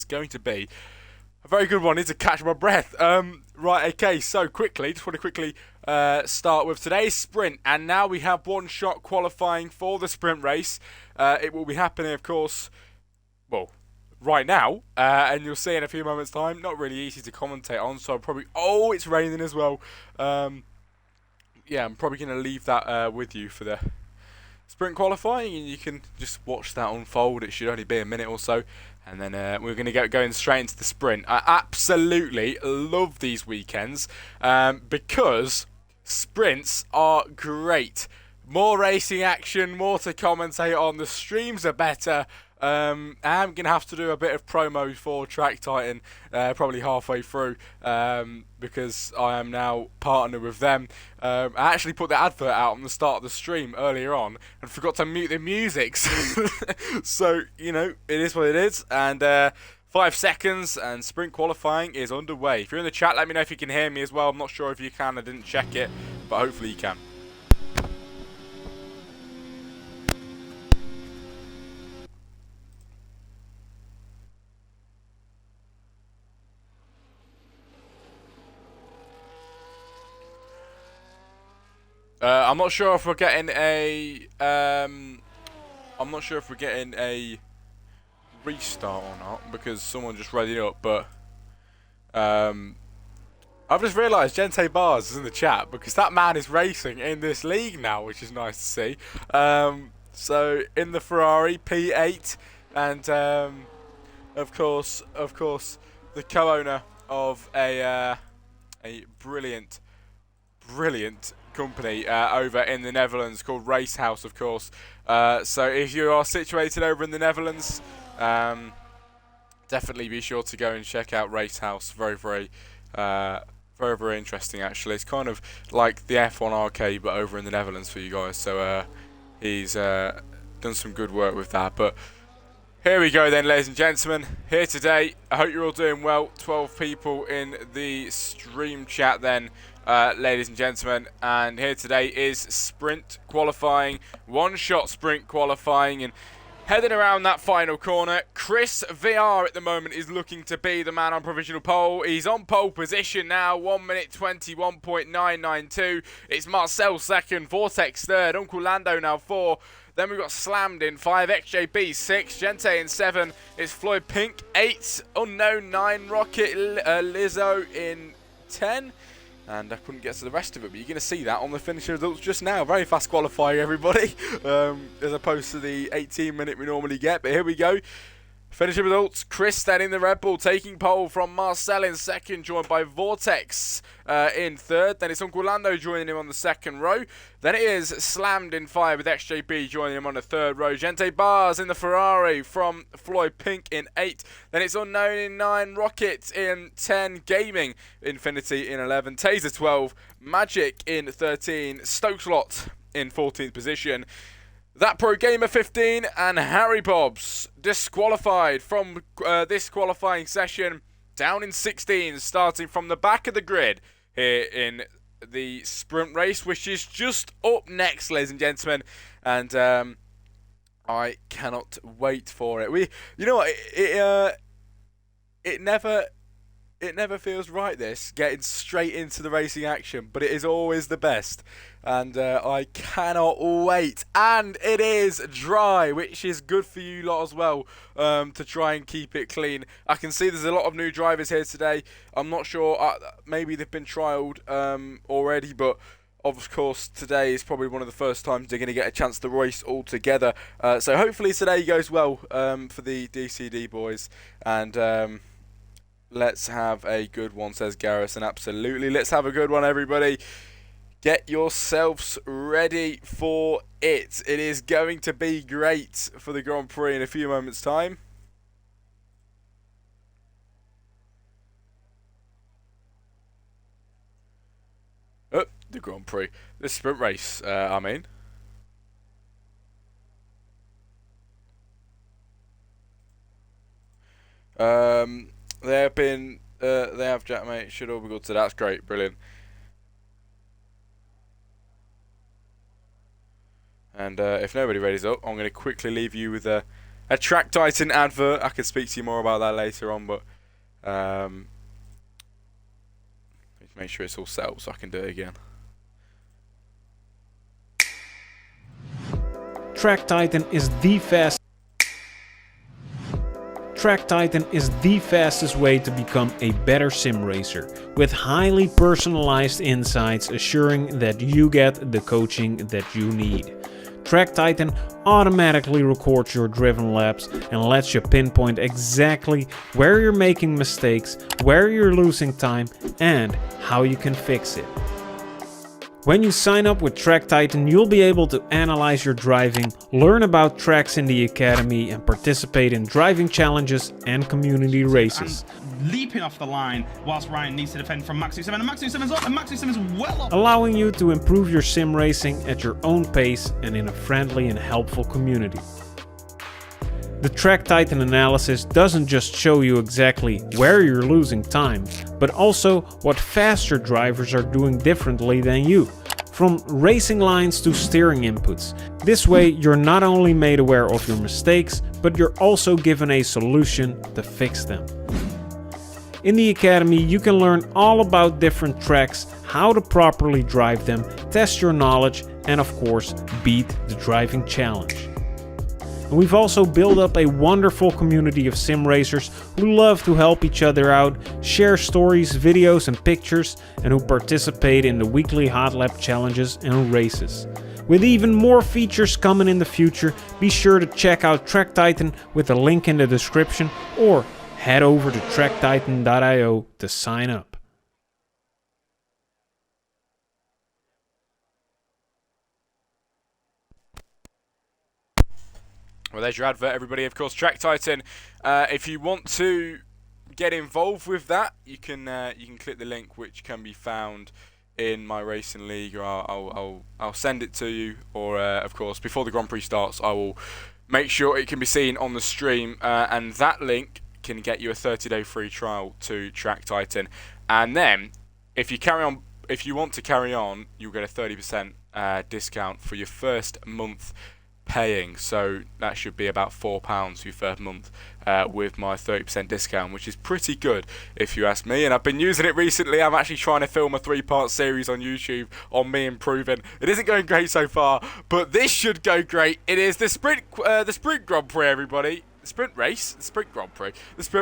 going to be a very good one. Need to catch my breath. Right, okay, so just want to quickly start with today's sprint. And now we have one shot qualifying for the sprint race. It will be happening, of course, well, right now. And you'll see in a few moments' time. Not really easy to commentate on, so I'm probably... Oh, it's raining as well. Yeah, I'm probably going to leave that with you for the sprint qualifying, and you can just watch that unfold. It should only be a minute or so, and then we're going to get going straight into the sprint. I absolutely love these weekends because sprints are great. More racing action, more to commentate on. The streams are better. I'm going to have to do a bit of promo for Track Titan probably halfway through because I am now partnered with them. I actually put the advert out on the start of the stream earlier on and forgot to mute the music. So, you know, it is what it is. And 5 seconds and sprint qualifying is underway. If you're in the chat, let me know if you can hear me as well. I'm not sure if you can. I didn't check it, but hopefully you can. I'm not sure if we're getting a I'm not sure if we're getting a restart or not because someone just read it up, but I've just realised Gente Bars is in the chat because that man is racing in this league now, which is nice to see. So in the Ferrari P8, and of course the co-owner of a brilliant company over in the Netherlands called Racehouse, of course. So if you are situated over in the Netherlands, definitely be sure to go and check out Racehouse. Very interesting, actually. It's kind of like the F1 arcade, but over in the Netherlands for you guys. So he's done some good work with that. But here we go then, ladies and gentlemen. Here today, I hope you're all doing well. 12 people in the stream chat then. Ladies and gentlemen, and here today is sprint qualifying, one-shot sprint qualifying, and heading around that final corner. Chris VR at the moment is looking to be the man on provisional pole. He's on pole position now, 1 minute 21.992. It's Marcel second, Vortex third, Uncle Lando now 4. Then we've got Slammed in 5, XJB 6, Gente in 7, it's Floyd Pink 8, Unknown 9, Rocket Lizzo in 10. And I couldn't get to the rest of it, but you're going to see that on the finisher results just now. Very fast qualifying, everybody, as opposed to the 18-minute we normally get. But here we go. Finisher results. Chris then in the Red Bull, taking pole from Marcel in second, joined by Vortex in third. Then it's Uncle Lando joining him on the second row. Then it is Slammed in 5 with XJB joining him on the third row. Gente Bars in the Ferrari from Floyd Pink in 8. Then it's Unknown in 9. Rocket in 10. Gaming Infinity in 11. Taser 12. Magic in 13. Stokeslot in 14th position. That Pro Gamer 15 and Harry Bobs disqualified from this qualifying session, down in 16, starting from the back of the grid here in the sprint race, which is just up next, ladies and gentlemen. And I cannot wait for it. You know what? It never feels right, this getting straight into the racing action, but it is always the best. And I cannot wait. And it is dry, which is good for you lot as well, to try and keep it clean. I can see there's a lot of new drivers here today. I'm not sure, maybe they've been trialled already, but of course today is probably one of the first times they're going to get a chance to race all together. So hopefully today goes well for the DCD boys. And let's have a good one, says Garrison. Absolutely. Let's have a good one, everybody. Get yourselves ready for it. It is going to be great for the Grand Prix in a few moments' time. Oh, the Grand Prix. The sprint race, I mean. They have Jack, mate. Should all be good. So that's great. Brilliant. And if nobody ready's up, I'm going to quickly leave you with a Track Titan advert. I could speak to you more about that later on, but make sure it's all set up so I can do it again. Track Titan is the fastest way to become a better sim racer, with highly personalized insights assuring that you get the coaching that you need. Track Titan automatically records your driven laps and lets you pinpoint exactly where you're making mistakes, where you're losing time, and how you can fix it. When you sign up with Track Titan, you'll be able to analyze your driving, learn about tracks in the academy, and participate in driving challenges and community races. And leaping off the line whilst Ryan needs to defend from Max 27, and Max 27's up, and Max 27's well up. Allowing you to improve your sim racing at your own pace and in a friendly and helpful community. The Track Titan analysis doesn't just show you exactly where you're losing time, but also what faster drivers are doing differently than you, from racing lines to steering inputs. This way you're not only made aware of your mistakes, but you're also given a solution to fix them. In the Academy you can learn all about different tracks, how to properly drive them, test your knowledge, and of course beat the driving challenge. And we've also built up a wonderful community of sim racers who love to help each other out, share stories, videos and pictures, and who participate in the weekly hot lap challenges and races. With even more features coming in the future, be sure to check out Track Titan with a link in the description, or head over to tracktitan.io to sign up. Well, there's your advert, everybody. Of course, Track Titan. If you want to get involved with that, you can click the link which can be found in my racing league, or I'll send it to you. Or of course, before the Grand Prix starts, I will make sure it can be seen on the stream, and that link can get you a 30-day free trial to Track Titan. And then, if you want to carry on, you'll get a 30% discount for your first month paying, so that should be about £4 for your first month with my 30% discount, which is pretty good if you ask me. And I've been using it recently. I'm actually trying to film a 3-part series on YouTube on me improving. It isn't going great so far, but this should go great. It is the sprint Grand Prix, everybody. The sprint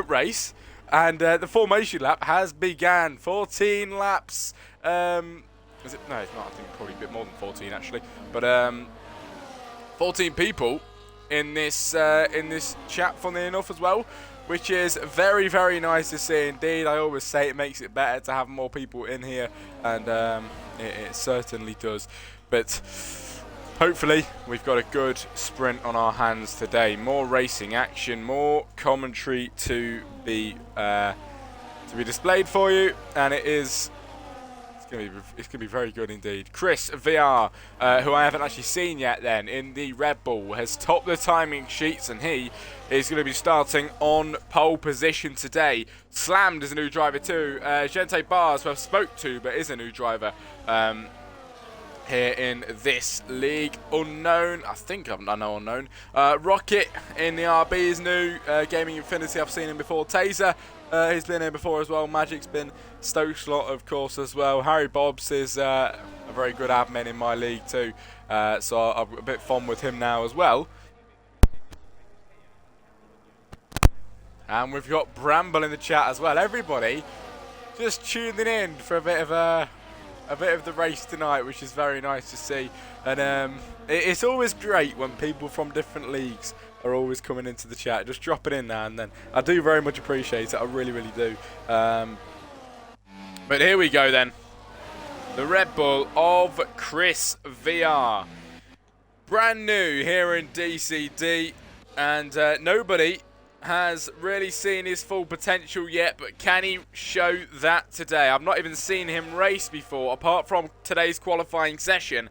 race, and the formation lap has began. 14 laps. Is it? No, it's not. I think probably a bit more than 14 actually, but 14 people in this chat, funnily enough, as well, which is very, very nice to see indeed. I always say it makes it better to have more people in here, and it certainly does. But hopefully we've got a good sprint on our hands today. More racing action, more commentary to be displayed for you, and it's gonna be very good indeed. Chris VR, who I haven't actually seen yet then, in the Red Bull, has topped the timing sheets, and he is going to be starting on pole position today. Slammed is a new driver too. Gente Bars, who I've spoke to, but is a new driver here in this league. Unknown, I think I know Unknown. Rocket in the RB is new. Gaming Infinity, I've seen him before. Taser, he's been here before as well. Magic's been. Stoke Slot, of course, as well. Harry Bobbs is a very good admin in my league too, so I'm a bit fond with him now as well. And we've got Bramble in the chat as well. Everybody just tuning in for a bit of the race tonight, which is very nice to see. And it's always great when people from different leagues are always coming into the chat, just dropping in now and then. I do very much appreciate it. I really, really do. But here we go then. The Red Bull of Chris VR. Brand new here in DCD. And nobody has really seen his full potential yet. But can he show that today? I've not even seen him race before, apart from today's qualifying session.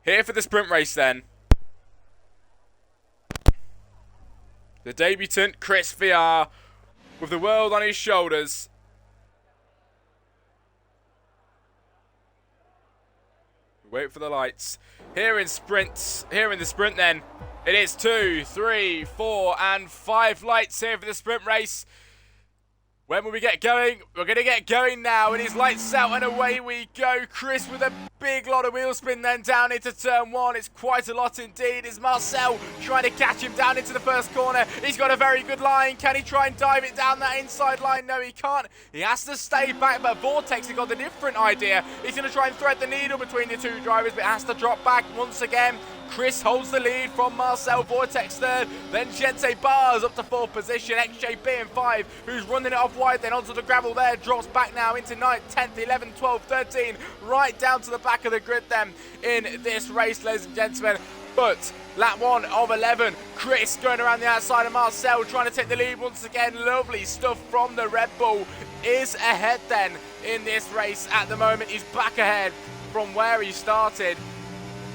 Here for the sprint race then. The debutant, Chris VR, with the world on his shoulders. Wait for the lights. Here in the sprint then. It is 2, 3, 4, and 5 lights here for the sprint race. When will we get going? We're going to get going now. It is lights out and away we go. Chris with a big lot of wheel spin then down into turn 1. It's quite a lot indeed. It's Marcel trying to catch him down into the first corner. He's got a very good line. Can he try and dive it down that inside line? No, he can't. He has to stay back, but Vortex has got a different idea. He's going to try and thread the needle between the two drivers, but has to drop back once again. Chris holds the lead from Marcel. Vortex third, then Gente Bars up to 4th position. XJB in 5, who's running it off wide, then onto the gravel there, drops back now into 9th, 10th, 11th, 12th, 13, right down to the back of the grid then in this race, ladies and gentlemen. But lap 1 of 11, Chris going around the outside of Marcel, trying to take the lead once again. Lovely stuff from the Red Bull. Is ahead then in this race at the moment. He's back ahead from where he started.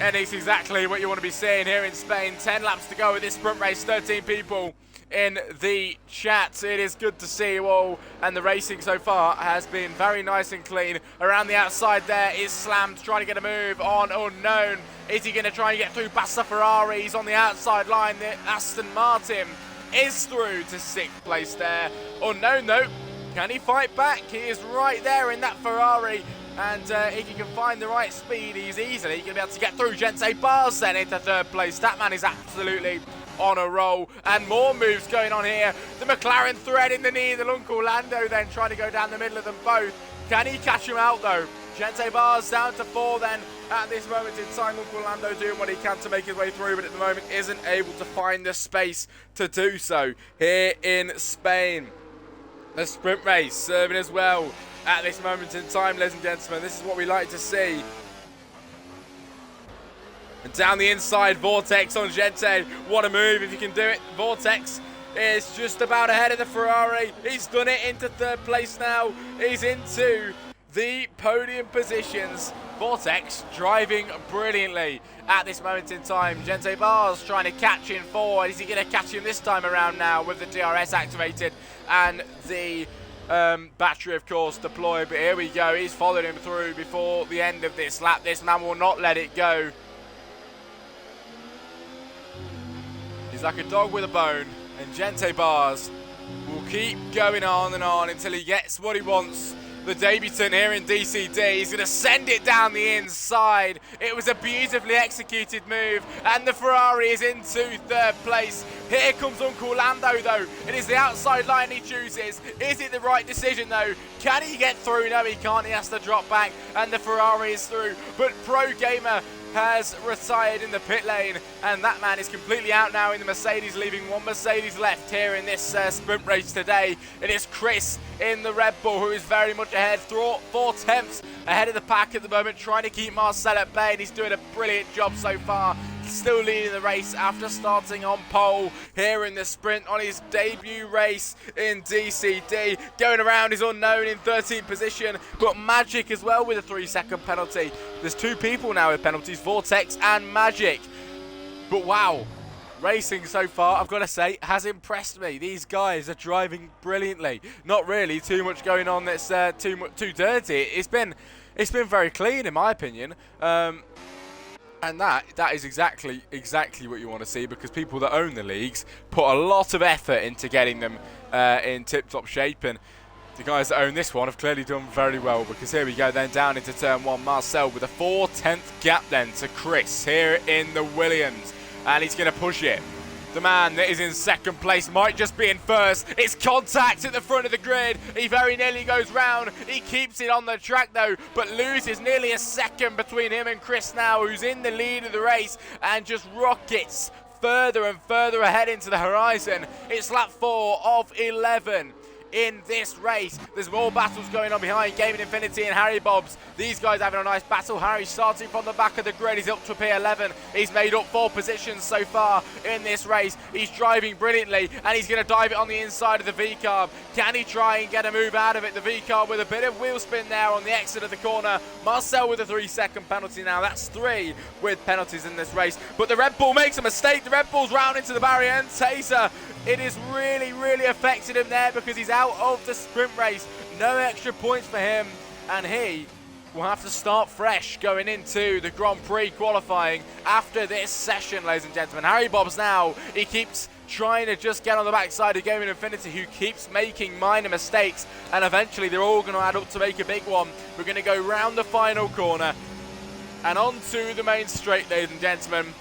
And it's exactly what you want to be seeing here in Spain. 10 laps to go with this sprint race, 13 people in the chat. It is good to see you all, and the racing so far has been very nice and clean. Around the outside there is Slammed, trying to get a move on Unknown. Is he going to try and get through past the Ferraris on the outside line? The Aston Martin is through to 6th place there. Unknown though, can he fight back? He is right there in that Ferrari. And if he can find the right speed, he's easily going to be able to get through. Gente Bars then into 3rd place. That man is absolutely on a roll. And more moves going on here. The McLaren threading the knee. The Uncle Lando then trying to go down the middle of them both. Can he catch him out though? Gente Bars down to 4 then at this moment in time. Uncle Lando doing what he can to make his way through, but at the moment isn't able to find the space to do so here in Spain. The sprint race serving as well at this moment in time, ladies and gentlemen. This is what we like to see. And down the inside, Vortex on Gente. What a move if you can do it. Vortex is just about ahead of the Ferrari. He's done it into 3rd place now. He's into the podium positions. Vortex driving brilliantly at this moment in time. Gente Bars trying to catch in 4. Is he going to catch him this time around now with the DRS activated and the battery of course deployed? But here we go, he's followed him through before the end of this lap. This man will not let it go. He's like a dog with a bone, and Gente Bars will keep going on and on until he gets what he wants. The debutant here in DCD, he's going to send it down the inside. It was a beautifully executed move, and the Ferrari is into 3rd place. Here comes Uncle Lando though. It is the outside line he chooses. Is it the right decision though? Can he get through? No, he can't. He has to drop back, and the Ferrari is through. But Pro Gamer has retired in the pit lane, and that man is completely out now in the Mercedes, leaving one Mercedes left here in this sprint race today. It is Chris in the Red Bull who is very much ahead, 4/10 ahead of the pack at the moment, trying to keep Marcel at bay, and he's doing a brilliant job so far. Still leading the race after starting on pole here in the sprint on his debut race in DCD. Going around is Unknown in 13th position. Got Magic as well with a 3-second penalty. There's 2 people now with penalties, Vortex and Magic. But wow, racing so far, I've got to say, has impressed me. These guys are driving brilliantly. Not really too much going on that's too dirty. It's been very clean in my opinion. And that is exactly what you want to see, because people that own the leagues put a lot of effort into getting them in tip-top shape, and the guys that own this one have clearly done very well, because here we go then down into turn 1. Marcel with a 4/10 gap then to Chris here in the Williams, and he's going to push it. The man that is in 2nd place might just be in 1st. It's contact at the front of the grid. He very nearly goes round. He keeps it on the track though, but loses nearly a second between him and Chris now, who's in the lead of the race and just rockets further and further ahead into the horizon. It's lap 4 of 11. In this race, there's more battles going on behind Gaming Infinity and Harry Bobs. These guys having a nice battle. Harry starting from the back of the grid. He's up to P11. He's made up 4 positions so far in this race. He's driving brilliantly, and he's going to dive it on the inside of the V-carb. Can he try and get a move out of it? The V-carb with a bit of wheel spin there on the exit of the corner. Marcel with a 3-second penalty now. That's 3 with penalties in this race. But the Red Bull makes a mistake. The Red Bull's round into the barrier, and Taser, it is really affected him there, because he's out of the sprint race. No extra points for him, and he will have to start fresh going into the Grand Prix qualifying after this session, ladies and gentlemen. Harry Bobs now, he keeps trying to just get on the backside of Gaming Infinity, who keeps making minor mistakes, and eventually they're all going to add up to make a big one. We're going to go round the final corner and onto the main straight, ladies and gentlemen.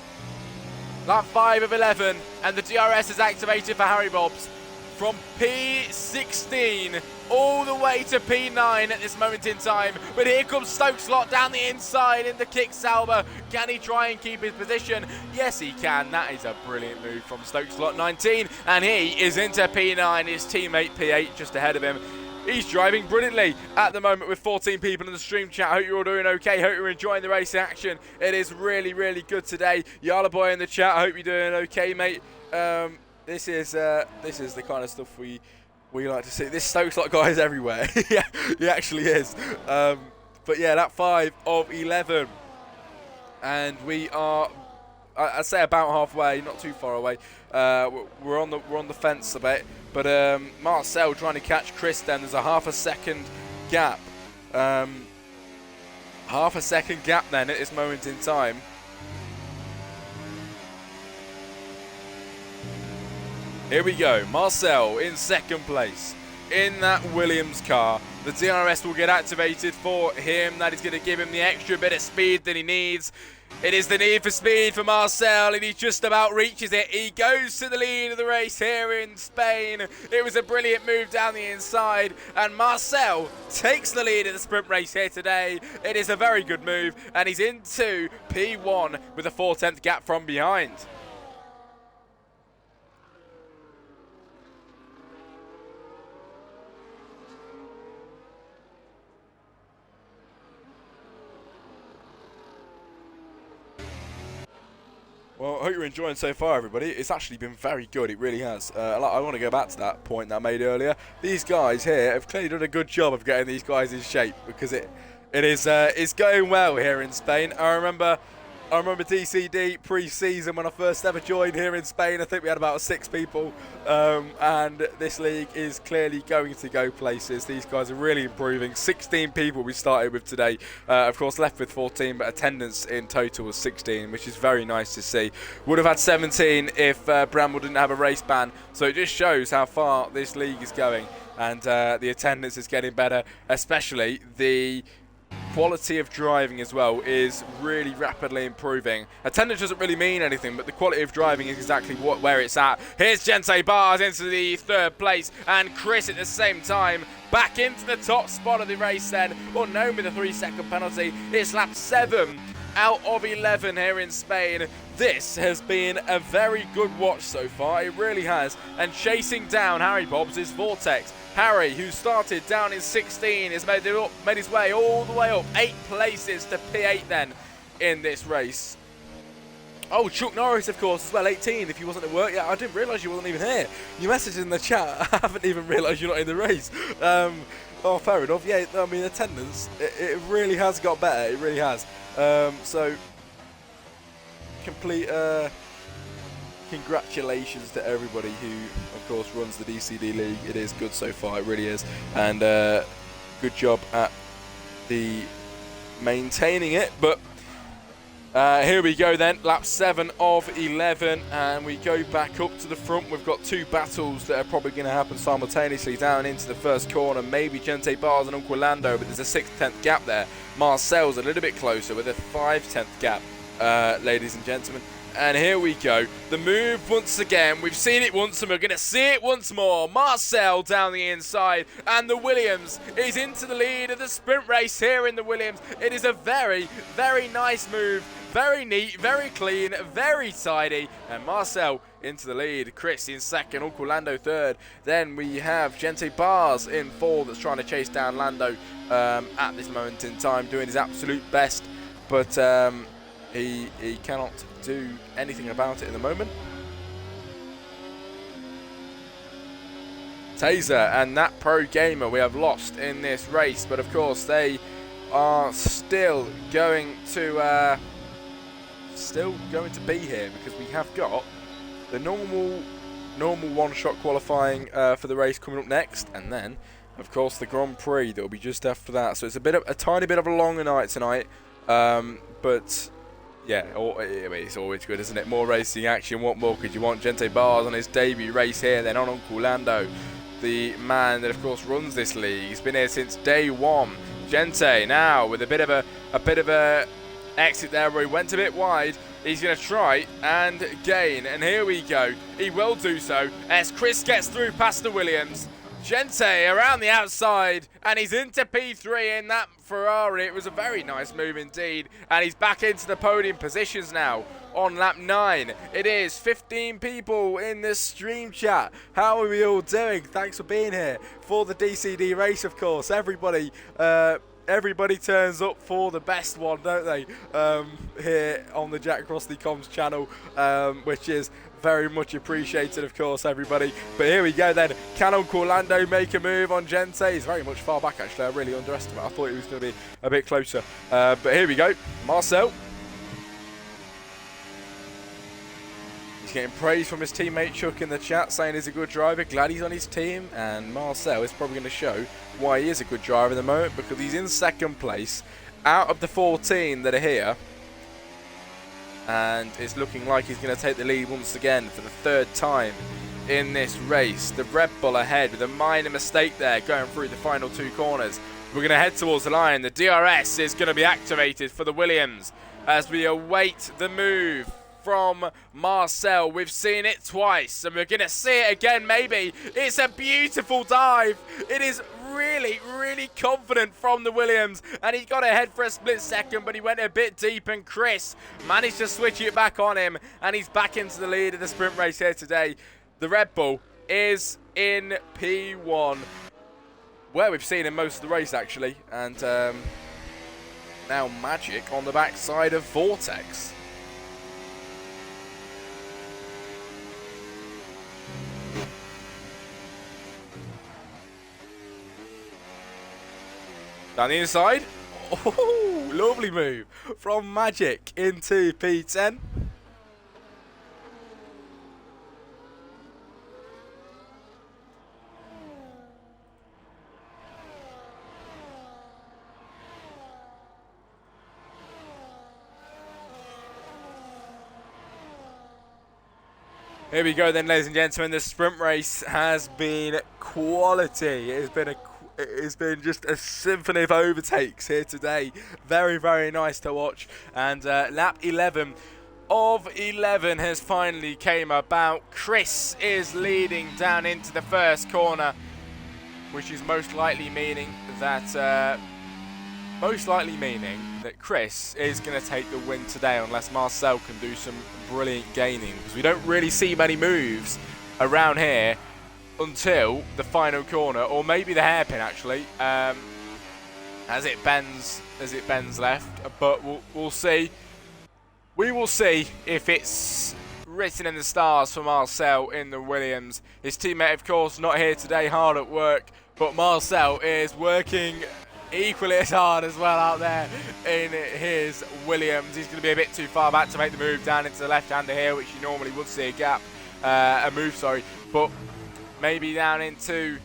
Lap 5 of 11, and the DRS is activated for Harry Bobs from P16 all the way to P9 at this moment in time. But here comes Stokeslot down the inside in the kick Sauber. Can he try and keep his position? Yes, he can. That is a brilliant move from Stokeslot 19, and he is into P9. His teammate P8 just ahead of him. He's driving brilliantly at the moment with 14 people in the stream chat. Hope you're all doing okay. Hope you're enjoying the race action. It is really, really good today. Yala Boy in the chat. Hope you're doing okay, mate. This is the kind of stuff we like to see. This Stokeslot guy is everywhere. Yeah, he actually is. But yeah, that 5 of 11, and we are, I'd say, about halfway, not too far away. We're on the fence a bit. But Marcel trying to catch Chris then. There's a half a second gap. Half a second gap then at this moment in time. Here we go. Marcel in second place in that Williams car. The DRS will get activated for him. That is going to give him the extra bit of speed that he needs. It is the need for speed for Marcel, and he just about reaches it. He goes to the lead of the race here in Spain. It was a brilliant move down the inside, and Marcel takes the lead in the sprint race here today. It is a very good move, and he's into P1 with a 4/10 gap from behind. Well, I hope you're enjoying so far, everybody. It's actually been very good. It really has. I want to go back to that point that I made earlier. These guys here have clearly done a good job of getting these guys in shape, because it's going well here in Spain. I remember DCD pre-season when I first ever joined here in Spain. I think we had about 6 people, and this league is clearly going to go places. These guys are really improving. 16 people we started with today. Of course, left with 14, but attendance in total was 16, which is very nice to see. Would have had 17 if Bramble didn't have a race ban. So it just shows how far this league is going, and the attendance is getting better, especially the quality of driving as well is really rapidly improving. Attendance doesn't really mean anything, but the quality of driving is exactly where it's at. Here's Gente Bars into the 3rd place, and Chris at the same time back into the top spot of the race then. Well, known with a 3-second penalty. It's lap 7 out of 11 here in Spain. This has been a very good watch so far. It really has. And chasing down Harry Bobs is Vortex. Harry, who started down in 16, has made his way all the way up 8 places to P8 then in this race. Oh, Chuck Norris, of course, as well, 18, if he wasn't at work. Yeah, I didn't realise you wasn't even here. You messaged in the chat. I haven't even realised you're not in the race. Oh, fair enough. Yeah, I mean, attendance, it really has got better. It really has. So, complete congratulations to everybody who, of course, runs the DCD League. It is good so far, it really is. And good job at the maintaining it. But here we go then, lap 7 of 11, and we go back up to the front. We've got 2 battles that are probably going to happen simultaneously down into the first corner. Maybe Gente Bars and Uncle Lando, but there's a 6/10 gap there. Marcel's a little bit closer with a 5/10 gap, ladies and gentlemen. And here we go. The move once again. We've seen it once and we're going to see it once more. Marcel down the inside, and the Williams is into the lead of the sprint race here in the Williams. It is a very, very nice move. Very neat, very clean, very tidy. And Marcel into the lead. Chris in second, Uncle Lando third. Then we have Gente Bars in 4 that's trying to chase down Lando at this moment in time, doing his absolute best. But he cannot do anything about it at the moment. Taser and that Pro Gamer we have lost in this race, but of course they are still going to be here, because we have got the normal one-shot qualifying for the race coming up next, and then of course, the Grand Prix that will be just after that. So it's a tiny bit of a longer night tonight, but yeah, it's always good, isn't it? More racing action. What more could you want? Gente Bars on his debut race here, then on Uncle Lando, the man that of course runs this league. He's been here since day one. Gente now with a bit of a exit there where he went a bit wide. He's going to try and gain, and here we go. He will do so as Chris gets through past the Williams. Gente around the outside, and he's into P3 in that Ferrari. It was a very nice move indeed, and he's back into the podium positions now on lap 9. It is 15 people in this stream chat. How are we all doing? Thanks for being here for the DCD race, of course. Everybody turns up for the best one, don't they? Here on the Jack Crossley Comms channel, which is very much appreciated, of course, everybody. But here we go then. Can Uncle Lando make a move on Gente? He's very much far back, actually. I really underestimated. I thought he was going to be a bit closer. But here we go. Marcel. He's getting praise from his teammate Chuck in the chat, saying he's a good driver. Glad he's on his team. And Marcel is probably going to show why he is a good driver at the moment, because he's in second place out of the 14 that are here. And it's looking like he's going to take the lead once again for the third time in this race. The Red Bull ahead with a minor mistake there going through the final 2 corners. We're going to head towards the line. The DRS is going to be activated for the Williams as we await the move from Marcel. We've seen it twice and we're going to see it again maybe. It's a beautiful dive. It is really confident from the Williams, and he got ahead for a split second, but he went a bit deep, and Chris managed to switch it back on him, and he's back into the lead of the sprint race here today. The Red Bull is in P1, where we've seen him most of the race actually, and now Magic on the backside of Vortex. Down the inside. Oh, lovely move from Magic into P10. Here we go then, ladies and gentlemen. The sprint race has been quality. It's been just a symphony of overtakes here today. Very nice to watch. And lap 11 of 11 has finally came about. Chris is leading down into the first corner, which is most likely meaning that Chris is going to take the win today, unless Marcel can do some brilliant gaining, because we don't really see many moves around here until the final corner, or maybe the hairpin actually, as it bends left. But we'll see. We will see if it's written in the stars for Marcel in the Williams. His teammate, of course, not here today, hard at work, but Marcel is working equally as hard as well out there in his Williams. He's going to be a bit too far back to make the move down into the left-hander here, which you normally would see a move, but maybe down into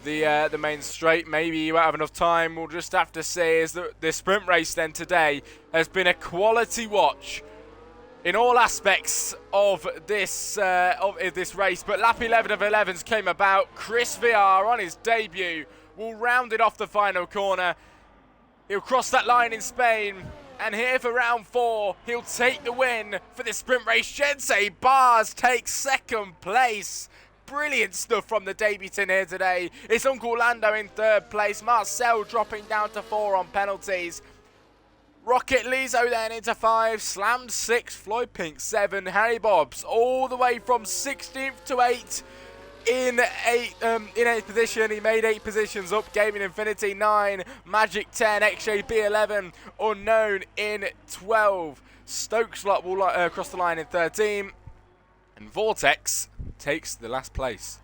the main straight. Maybe you won't have enough time. We'll just have to say is that the sprint race then today has been a quality watch in all aspects of this race. But lap 11 of 11s came about. Chris VR on his debut will round it off the final corner. He'll cross that line in Spain, and here for round 4, he'll take the win for the sprint race. Gente Bars takes second place. Brilliant stuff from the debutant here today. It's Uncle Lando in third place. Marcel dropping down to 4 on penalties. Rocket Lizzo then into 5. Slammed 6. Floyd Pink 7. Harry Bobs all the way from 16th to 8. In 8th position. He made 8 positions up. Gaming Infinity 9. Magic 10. XJB 11. Unknown in 12. Stoke Slot will cross the line in 13. And Vortex takes the last place.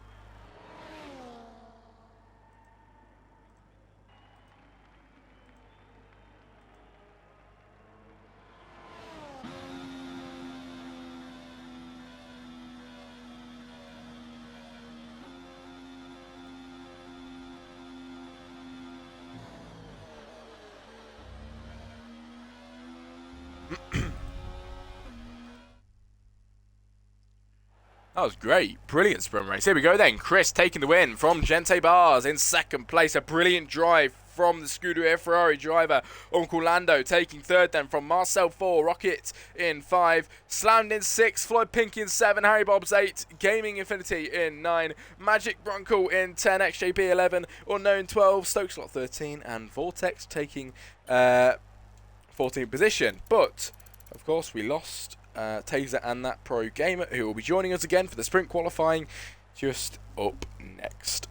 That was great. Brilliant sprint race. Here we go then. Chris taking the win from Gente Bars in second place. A brilliant drive from the Scuderia Ferrari driver. Uncle Lando taking third then from Marcel 4. Rocket in 5. Slammed in 6. Floyd Pink in 7. Harry Bob's 8. Gaming Infinity in 9. Magic Bronco in 10. XJP 11. Unknown 12. Stoke Slot 13. And Vortex taking 14th position. But, of course, we lost Taser and that pro gamer, who will be joining us again for the sprint qualifying just up next.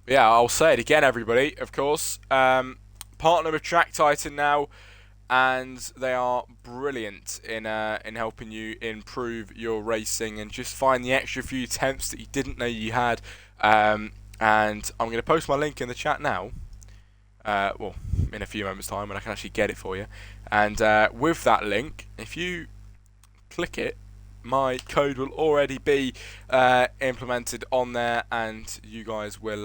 Yeah, I'll say it again, everybody. Of course, partner with Track Titan now, and they are brilliant in helping you improve your racing and just find the extra few tenths that you didn't know you had. And I'm going to post my link in the chat now. Well, in a few moments' time when I can actually get it for you. And with that link, if you click it, my code will already be implemented on there, and you guys will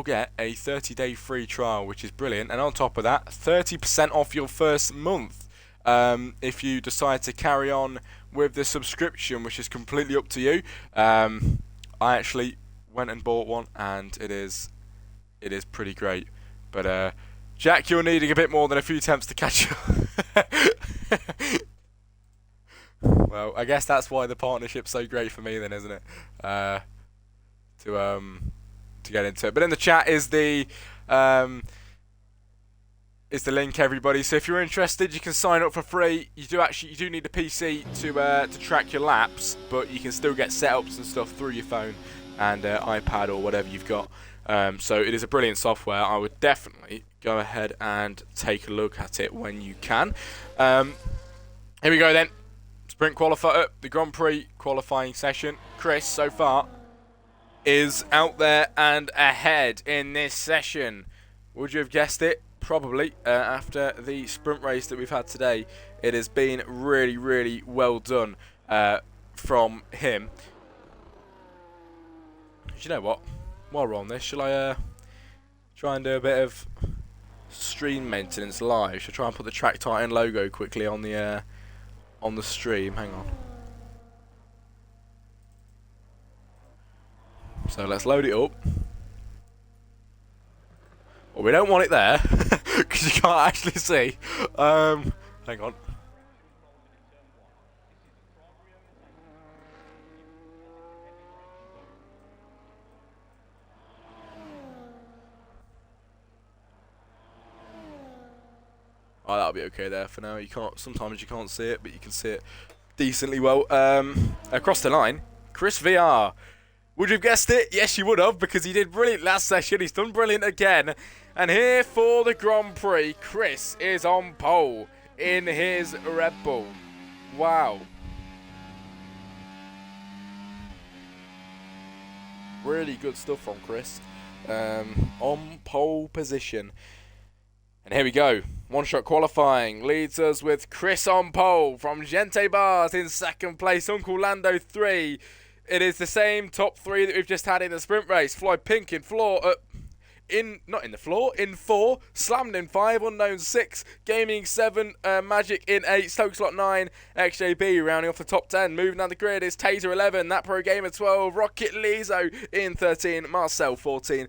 get a 30-day free trial, which is brilliant. And on top of that, 30% off your first month if you decide to carry on with the subscription, which is completely up to you. I actually went and bought one, and it is pretty great. But Jack, you're needing a bit more than a few attempts to catch up. Well, I guess that's why the partnership's so great for me then, isn't it? To get into it. But in the chat is the link, everybody. So if you're interested, you can sign up for free. You do need a PC to track your laps, but you can still get setups and stuff through your phone and iPad or whatever you've got. So it is a brilliant software. I would definitely go ahead and take a look at it when you can. Here we go then. Sprint qualifier, the Grand Prix qualifying session. Chris, so far, is out there and ahead in this session. Would you have guessed it? Probably. After the sprint race that we've had today, it has been really, really well done from him. You know what? While we're on this, shall I try and do a bit of stream maintenance live? Shall I try and put the Track Titan logo quickly on the stream? Hang on. So let's load it up. Well, we don't want it there because you can't actually see. Hang on. Oh, that'll be okay there for now. You can't. Sometimes you can't see it, but you can see it decently well. Across the line, Chris VR. Would you have guessed it? Yes, you would have, because he did brilliant last session. He's done brilliant again. And here for the Grand Prix, Chris is on pole in his Red Bull. Wow. Really good stuff from Chris. On pole position. And here we go. One-shot qualifying leads us with Chris on pole from Gente Bars in second place. Uncle Lando 3. It is the same top 3 that we've just had in the sprint race. Floyd Pink in 4. In 4. Slammed in 5. Unknown 6. Gaming 7. Magic in 8. Stoke Slot 9. XJB rounding off the top 10. Moving down the grid is Taser 11. That Pro Gamer 12. Rocket Lizo in 13. Marcel 14.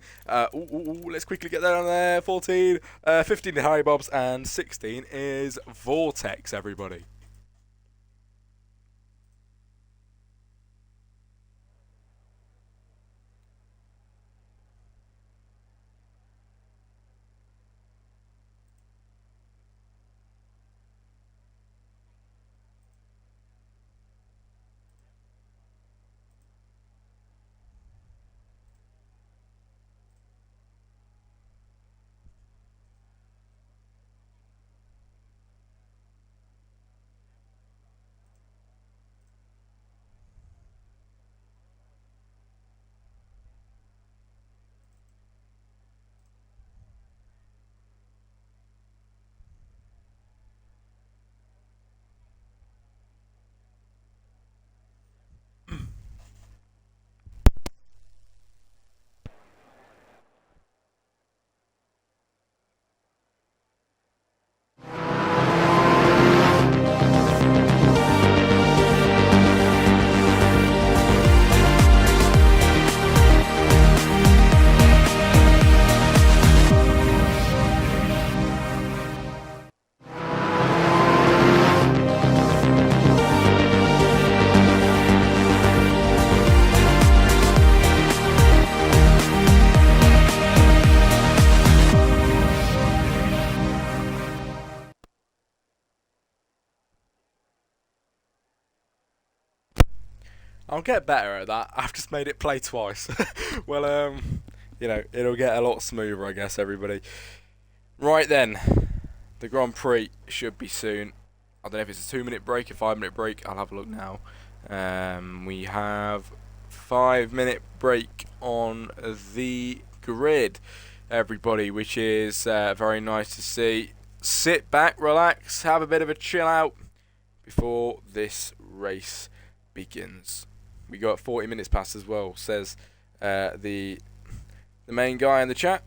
Let's quickly get that on there. 14. 15 Harry Bobs. And 16 is Vortex, everybody. I'll get better at that. I've just made it play twice. Well, you know, it'll get a lot smoother, I guess, everybody. Right then, the Grand Prix should be soon. I don't know if it's a 2-minute break, a 5-minute break. I'll have a look now. We have 5-minute break on the grid, everybody, which is very nice to see. Sit back, relax, have a bit of a chill out before this race begins. We got 40 minutes past as well, says the main guy in the chat.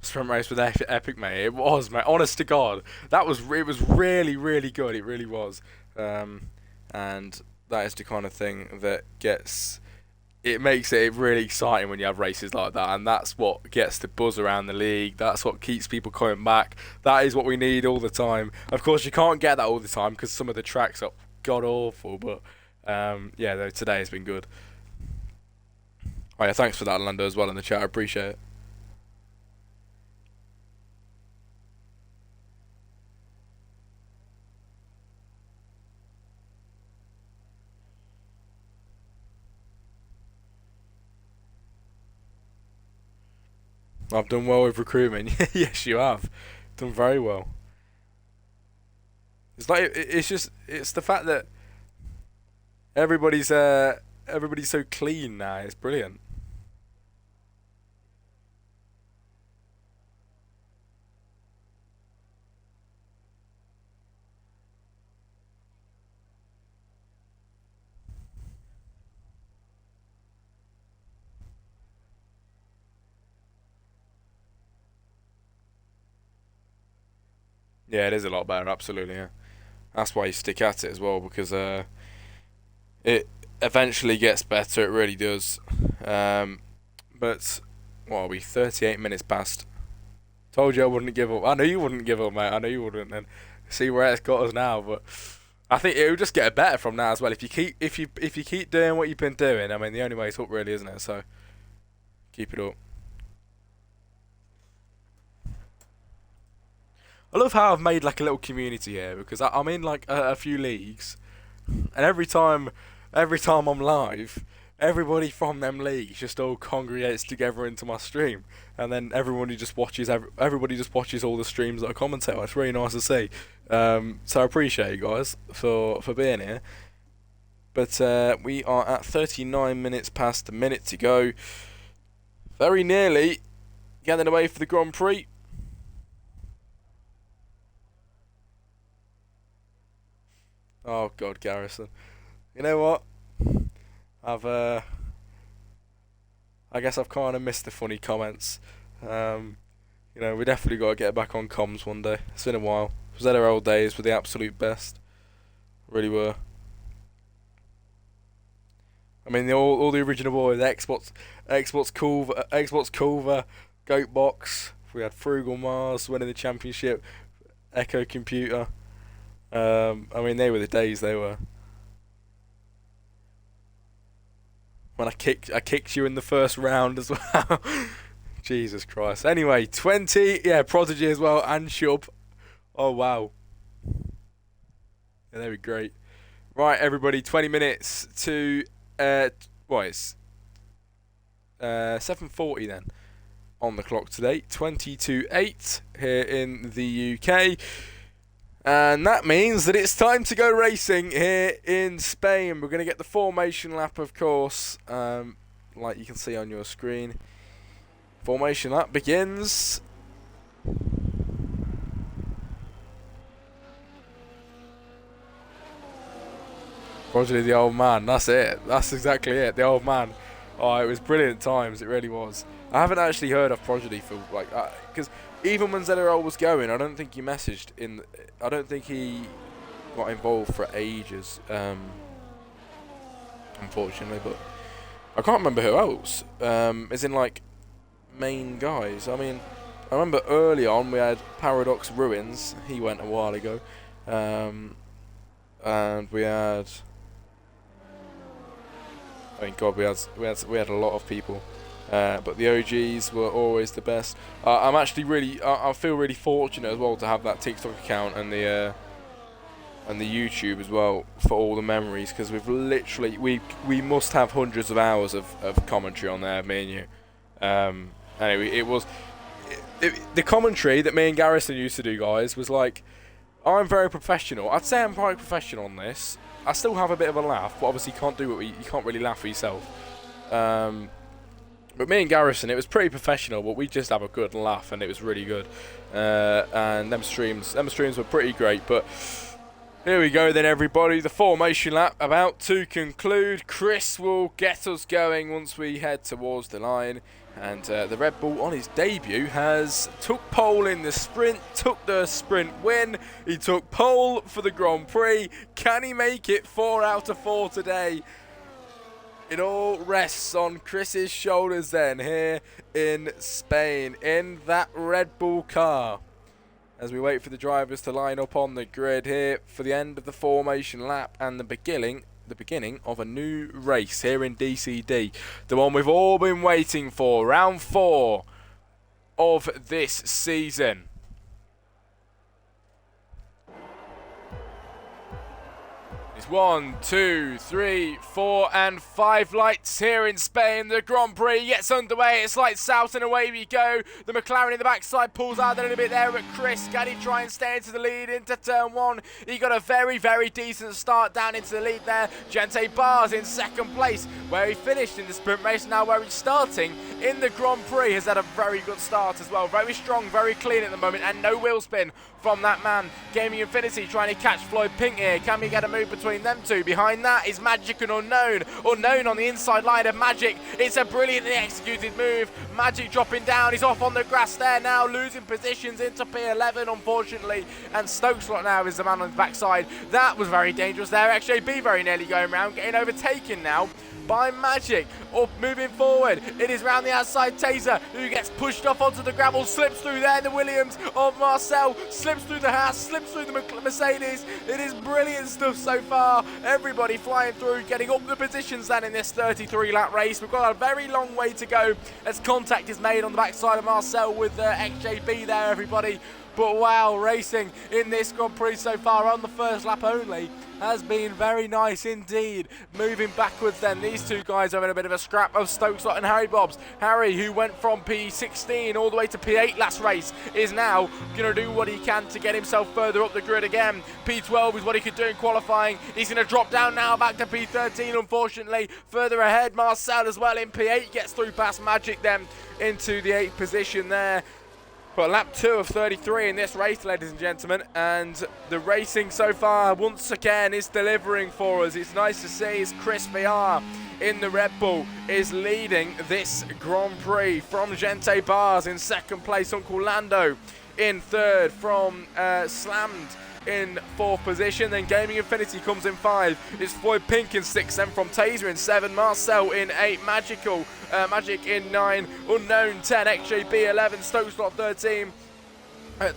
Sprint race with Epic, mate. It was, mate. Honest to God, it was really, really good. It really was, and that is the kind of thing that makes it really exciting when you have races like that, and that's what gets the buzz around the league. That's what keeps people coming back. That is what we need all the time. Of course, you can't get that all the time because some of the tracks are god awful, but yeah, though today has been good. Oh yeah, thanks for that, Lando, as well in the chat. I appreciate it. I've done well with recruitment. Yes, you have. Done very well. It's like it's the fact that everybody's so clean now. It's brilliant. Yeah, it is a lot better, absolutely, yeah. That's why you stick at it as well, because it eventually gets better, it really does. But, what are we, 38 minutes past. Told you I wouldn't give up. I know you wouldn't give up, mate, I know you wouldn't, and see where it's got us now, but I think it'll just get better from now as well. If you keep doing what you've been doing, I mean, the only way is up, really, isn't it? So, keep it up. I love how I've made like a little community here, because I'm in like a few leagues, and every time I'm live, everybody from them leagues just all congregates together into my stream, and then everybody just watches all the streams that I commentate on. It's really nice to see. So I appreciate you guys for being here. But we are at 39 minutes past the minute to go. Very nearly getting away for the Grand Prix. Oh God, Garrison. You know what? I guess I've kind of missed the funny comments. You know, we definitely got to get back on comms one day. It's been a while. It was at our old days with the absolute best. Really were. I mean, all the original boys, Xbox Culver, Goatbox. We had Frugal Mars winning the championship. Echo Computer. I mean, they were the days. They were. When I kicked you in the first round as well. Jesus Christ. Anyway, 20. Yeah, Prodigy as well, and Shub. Oh wow. Yeah, they were great. Right, everybody. 20 minutes to what is 7:40 then on the clock today. 20-8 here in the UK. And that means that it's time to go racing here in Spain. We're going to get the formation lap, of course, like you can see on your screen. Formation lap begins. Prodigy, the old man. That's it. That's exactly it. The old man. Oh, it was brilliant times. It really was. I haven't actually heard of Prodigy for like, because even when ZRL was going, I don't think he messaged in. I don't think he got involved for ages. Unfortunately, but I can't remember who else. As in like main guys. I mean, I remember early on we had Paradox Ruins. He went a while ago, and we had. Thank God we had a lot of people, but the OGs were always the best. I'm actually really I feel really fortunate as well to have that TikTok account and the YouTube as well for all the memories, because we've literally we must have hundreds of hours of commentary on there, me and you. Anyway, it was the commentary that me and Garrison used to do, guys, was like, I'm very professional. I'd say I'm quite professional on this. I still have a bit of a laugh, but obviously you can't do you can't really laugh for yourself. But me and Garrison, it was pretty professional, but we just have a good laugh, and it was really good. And them streams were pretty great. But here we go then, everybody. The formation lap about to conclude. Chris will get us going once we head towards the line. And the Red Bull on his debut has took pole in the sprint, took the sprint win. He took pole for the Grand Prix. Can he make it 4 out of 4 today? It all rests on Chris's shoulders then here in Spain in that Red Bull car. As we wait for the drivers to line up on the grid here for the end of the formation lap and the beginning of a new race here in DCD, the one we've all been waiting for, round 4 of this season. It's 1, 2, 3, 4 and 5 lights here in Spain. The Grand Prix gets underway. It's lights out and away we go. The McLaren in the backside pulls out a little bit there, but Chris, can he try and stay into the lead into turn 1? He got a very, very decent start down into the lead there. Gente Bars in second place, where he finished in the sprint race. Now where he's starting in the Grand Prix has had a very good start as well. Very strong, very clean at the moment, and no wheel spin from that man. Gaming Infinity trying to catch Floyd Pink here. Can we get a move between them two? Behind that is Magic and Unknown. Unknown on the inside line of Magic. It's a brilliantly executed move. Magic dropping down. He's off on the grass there now, losing positions into P11, unfortunately. And Stokeslot now is the man on the backside. That was very dangerous there. XJB very nearly going round, getting overtaken now by Magic. Up, moving forward, it is round the outside. Taser, who gets pushed off onto the gravel, slips through there. The Williams of Marcel slips through the Haas, slips through the Mercedes. It is brilliant stuff so far. Everybody flying through, getting up the positions then in this 33-lap race. We've got a very long way to go as contact is made on the backside of Marcel with XJB there, everybody. But wow, racing in this Grand Prix so far on the first lap only has been very nice indeed. Moving backwards then, these two guys are in a bit of a scrap of Stokeslot and Harry Bobs. Harry, who went from P16 all the way to P8 last race, is now going to do what he can to get himself further up the grid again. P12 is what he could do in qualifying. He's going to drop down now back to P13, unfortunately. Further ahead, Marcel as well in P8 gets through past Magic then into the 8th position there. But lap 2 of 33 in this race, ladies and gentlemen, and the racing so far once again is delivering for us. It's nice to see as Chris VR in the Red Bull is leading this Grand Prix from Gente Bars in second place. Uncle Lando in third from Slammed in 4th position. Then Gaming Infinity comes in 5. It's Floyd Pink in 6, then from Taser in 7, Marcel in 8, Magic in 9, Unknown 10, XJB 11, Stokeslot 13,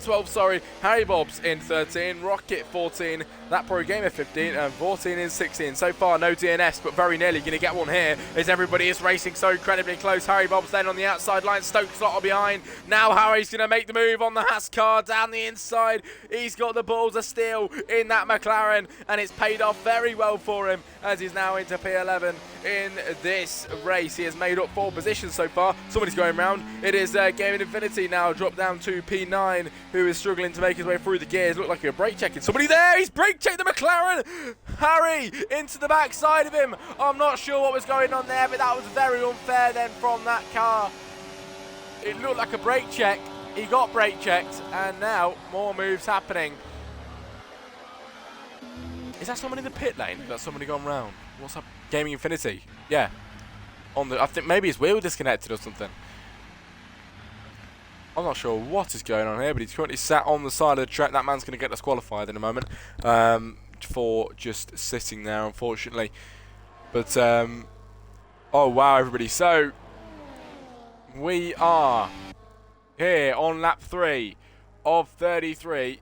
12, sorry, Harry Bobs in 13, Rocket 14, that Pro Gamer 15, and 14 in 16. So far, no DNS, but very nearly going to get one here as everybody is racing so incredibly close. Harry Bobs then on the outside line, Stokeslot are behind. Now Harry's going to make the move on the Haas car down the inside. He's got the balls of steel in that McLaren, and it's paid off very well for him as he's now into P11 in this race. He has made up 4 positions so far. Somebody's going round. It is Gaming Infinity now dropped down to P9, who is struggling to make his way through the gears. Looked like he was brake checking somebody there. He's brake checked the McLaren. Harry into the backside of him. I'm not sure what was going on there, but that was very unfair then from that car. It looked like a brake check. He got brake checked, and now more moves happening Is that someone in the pit lane? That's somebody gone round. What's up? Gaming Infinity. Yeah. I think maybe his wheel disconnected or something. I'm not sure what is going on here, but he's currently sat on the side of the track. That man's going to get disqualified in a moment for just sitting there, unfortunately. But, oh, wow, everybody. So, we are here on lap 3 of 33.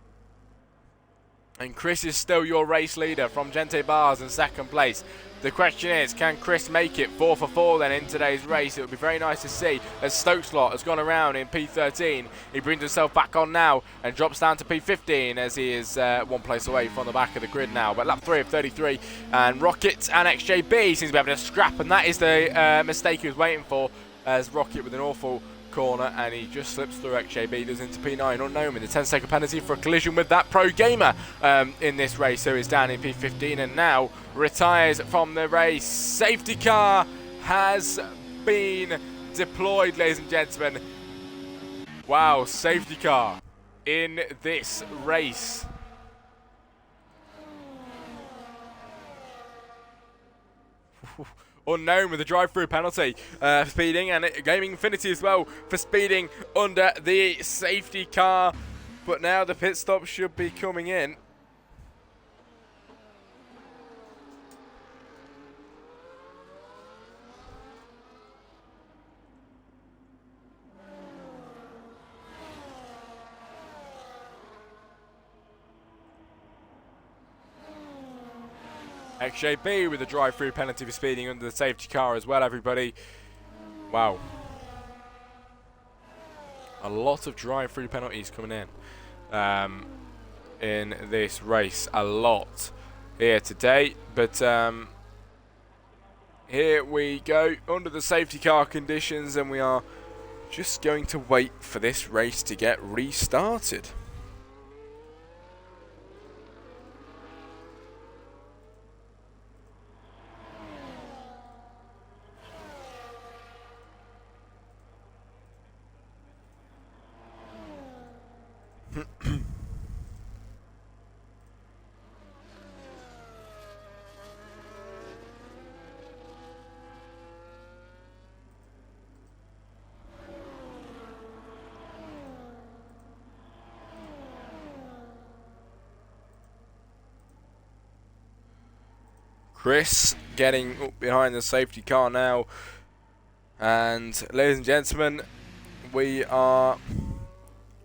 And Chris is still your race leader from Gente Bars in second place. The question is, can Chris make it 4 for 4 then in today's race? It would be very nice to see as Stokeslot has gone around in P13. He brings himself back on now and drops down to P15 as he is 1 place away from the back of the grid now. But lap 3 of 33 and Rocket and XJB seems to be having a scrap, and that is the mistake he was waiting for, as Rocket with an awful corner and he just slips through. XJB does into P9 unknown with a 10-second penalty for a collision with that pro gamer in this race, who is down in P15 and now retires from the race. Safety car has been deployed, ladies and gentlemen. Wow, safety car in this race. Unknown with a drive-through penalty for speeding, and Gaming Infinity as well for speeding under the safety car. But now the pit stop should be coming in. XJB with a drive-through penalty for speeding under the safety car as well, everybody. Wow. A lot of drive-through penalties coming in this race. A lot here today. But here we go under the safety car conditions, and we are just going to wait for this race to get restarted. Chris getting up behind the safety car now, and ladies and gentlemen, we are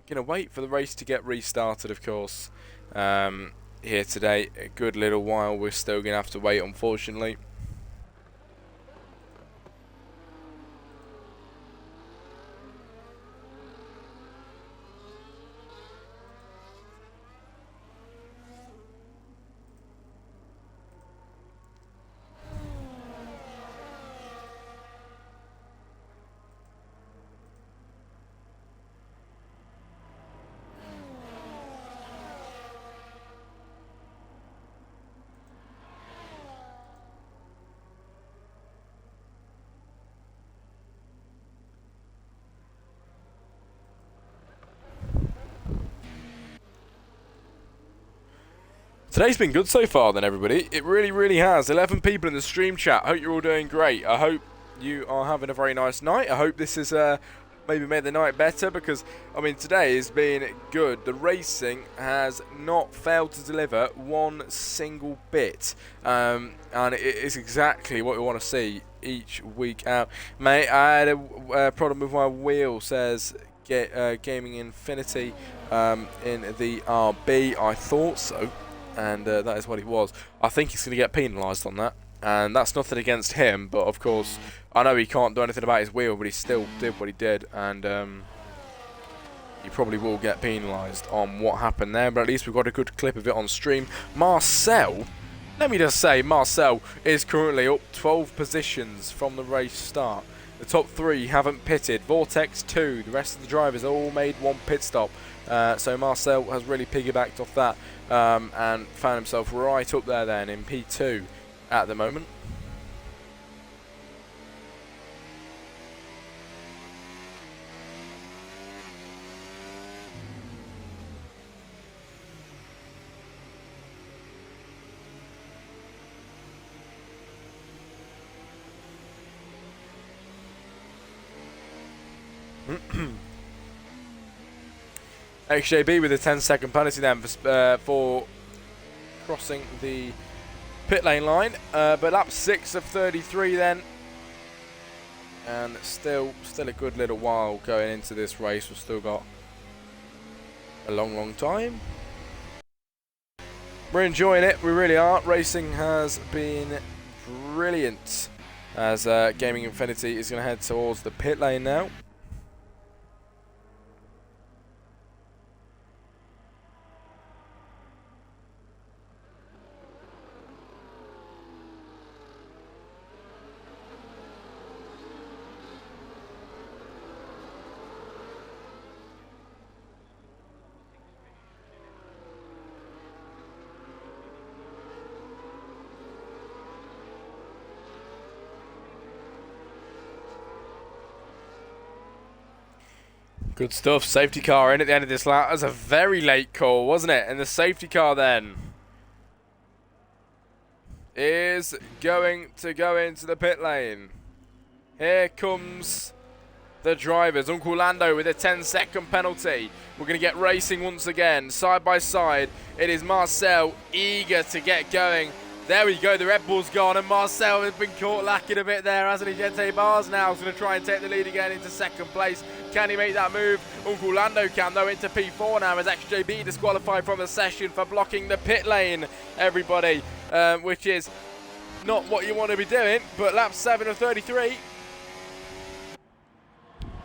going to wait for the race to get restarted, of course. Here today, a good little while we're still going to have to wait, unfortunately. Today's been good so far then, everybody. It really, really has. 11 people in the stream chat. I hope you're all doing great. I hope you are having a very nice night. I hope this has maybe made the night better, because, I mean, today has been good. The racing has not failed to deliver one single bit. And it is exactly what we want to see each week out. Mate, I had a problem with my wheel, says Gaming Infinity in the RB. I thought so. And that is what it was. I think he's going to get penalised on that. And that's nothing against him. But, of course, I know he can't do anything about his wheel. But he still did what he did. And he probably will get penalised on what happened there. But at least we've got a good clip of it on stream. Marcel, let me just say, Marcel is currently up 12 positions from the race start. The top 3 haven't pitted. Vortex 2. The rest of the drivers all made one pit stop. So Marcel has really piggybacked off that and found himself right up there then in P2 at the moment. XJB with a 10-second penalty then for crossing the pit lane line. But lap 6 of 33 then. And still a good little while going into this race. We've still got a long time. We're enjoying it, we really are. Racing has been brilliant. As Gaming Infinity is going to head towards the pit lane now. Good stuff. Safety car in at the end of this lap. That was a very late call, wasn't it? And the safety car then is going to go into the pit lane. Here comes the drivers. Uncle Lando with a 10-second penalty. We're going to get racing once again. Side by side, it is Marcel eager to get going. There we go, the Red Bull's gone, and Marcel has been caught lacking a bit there, hasn't he? Gente Bars now is going to try and take the lead again into second place. Can he make that move? Uncle Lando can, though, into P4 now, as XJB disqualified from the session for blocking the pit lane, everybody, which is not what you want to be doing, but lap 7 of 33.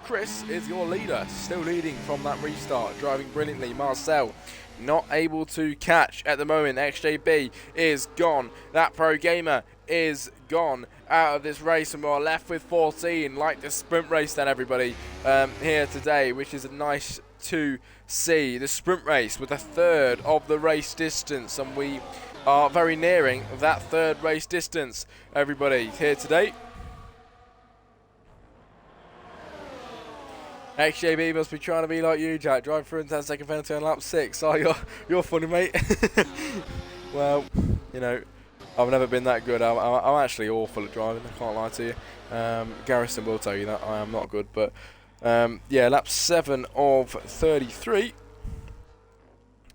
Chris is your leader, still leading from that restart, driving brilliantly. Marcel not able to catch at the moment. XJB is gone. That Pro Gamer is gone out of this race, and we're left with 14, like the sprint race then, everybody, here today, which is nice to see. The sprint race with a third of the race distance, and we are very nearing that third race distance, everybody, here today. XJB must be trying to be like you, Jack. Drive through in 10-second penalty on lap 6. Oh, you're funny, mate. Well, you know, I've never been that good. I'm actually awful at driving, I can't lie to you. Garrison will tell you that I am not good. But, yeah, lap 7 of 33.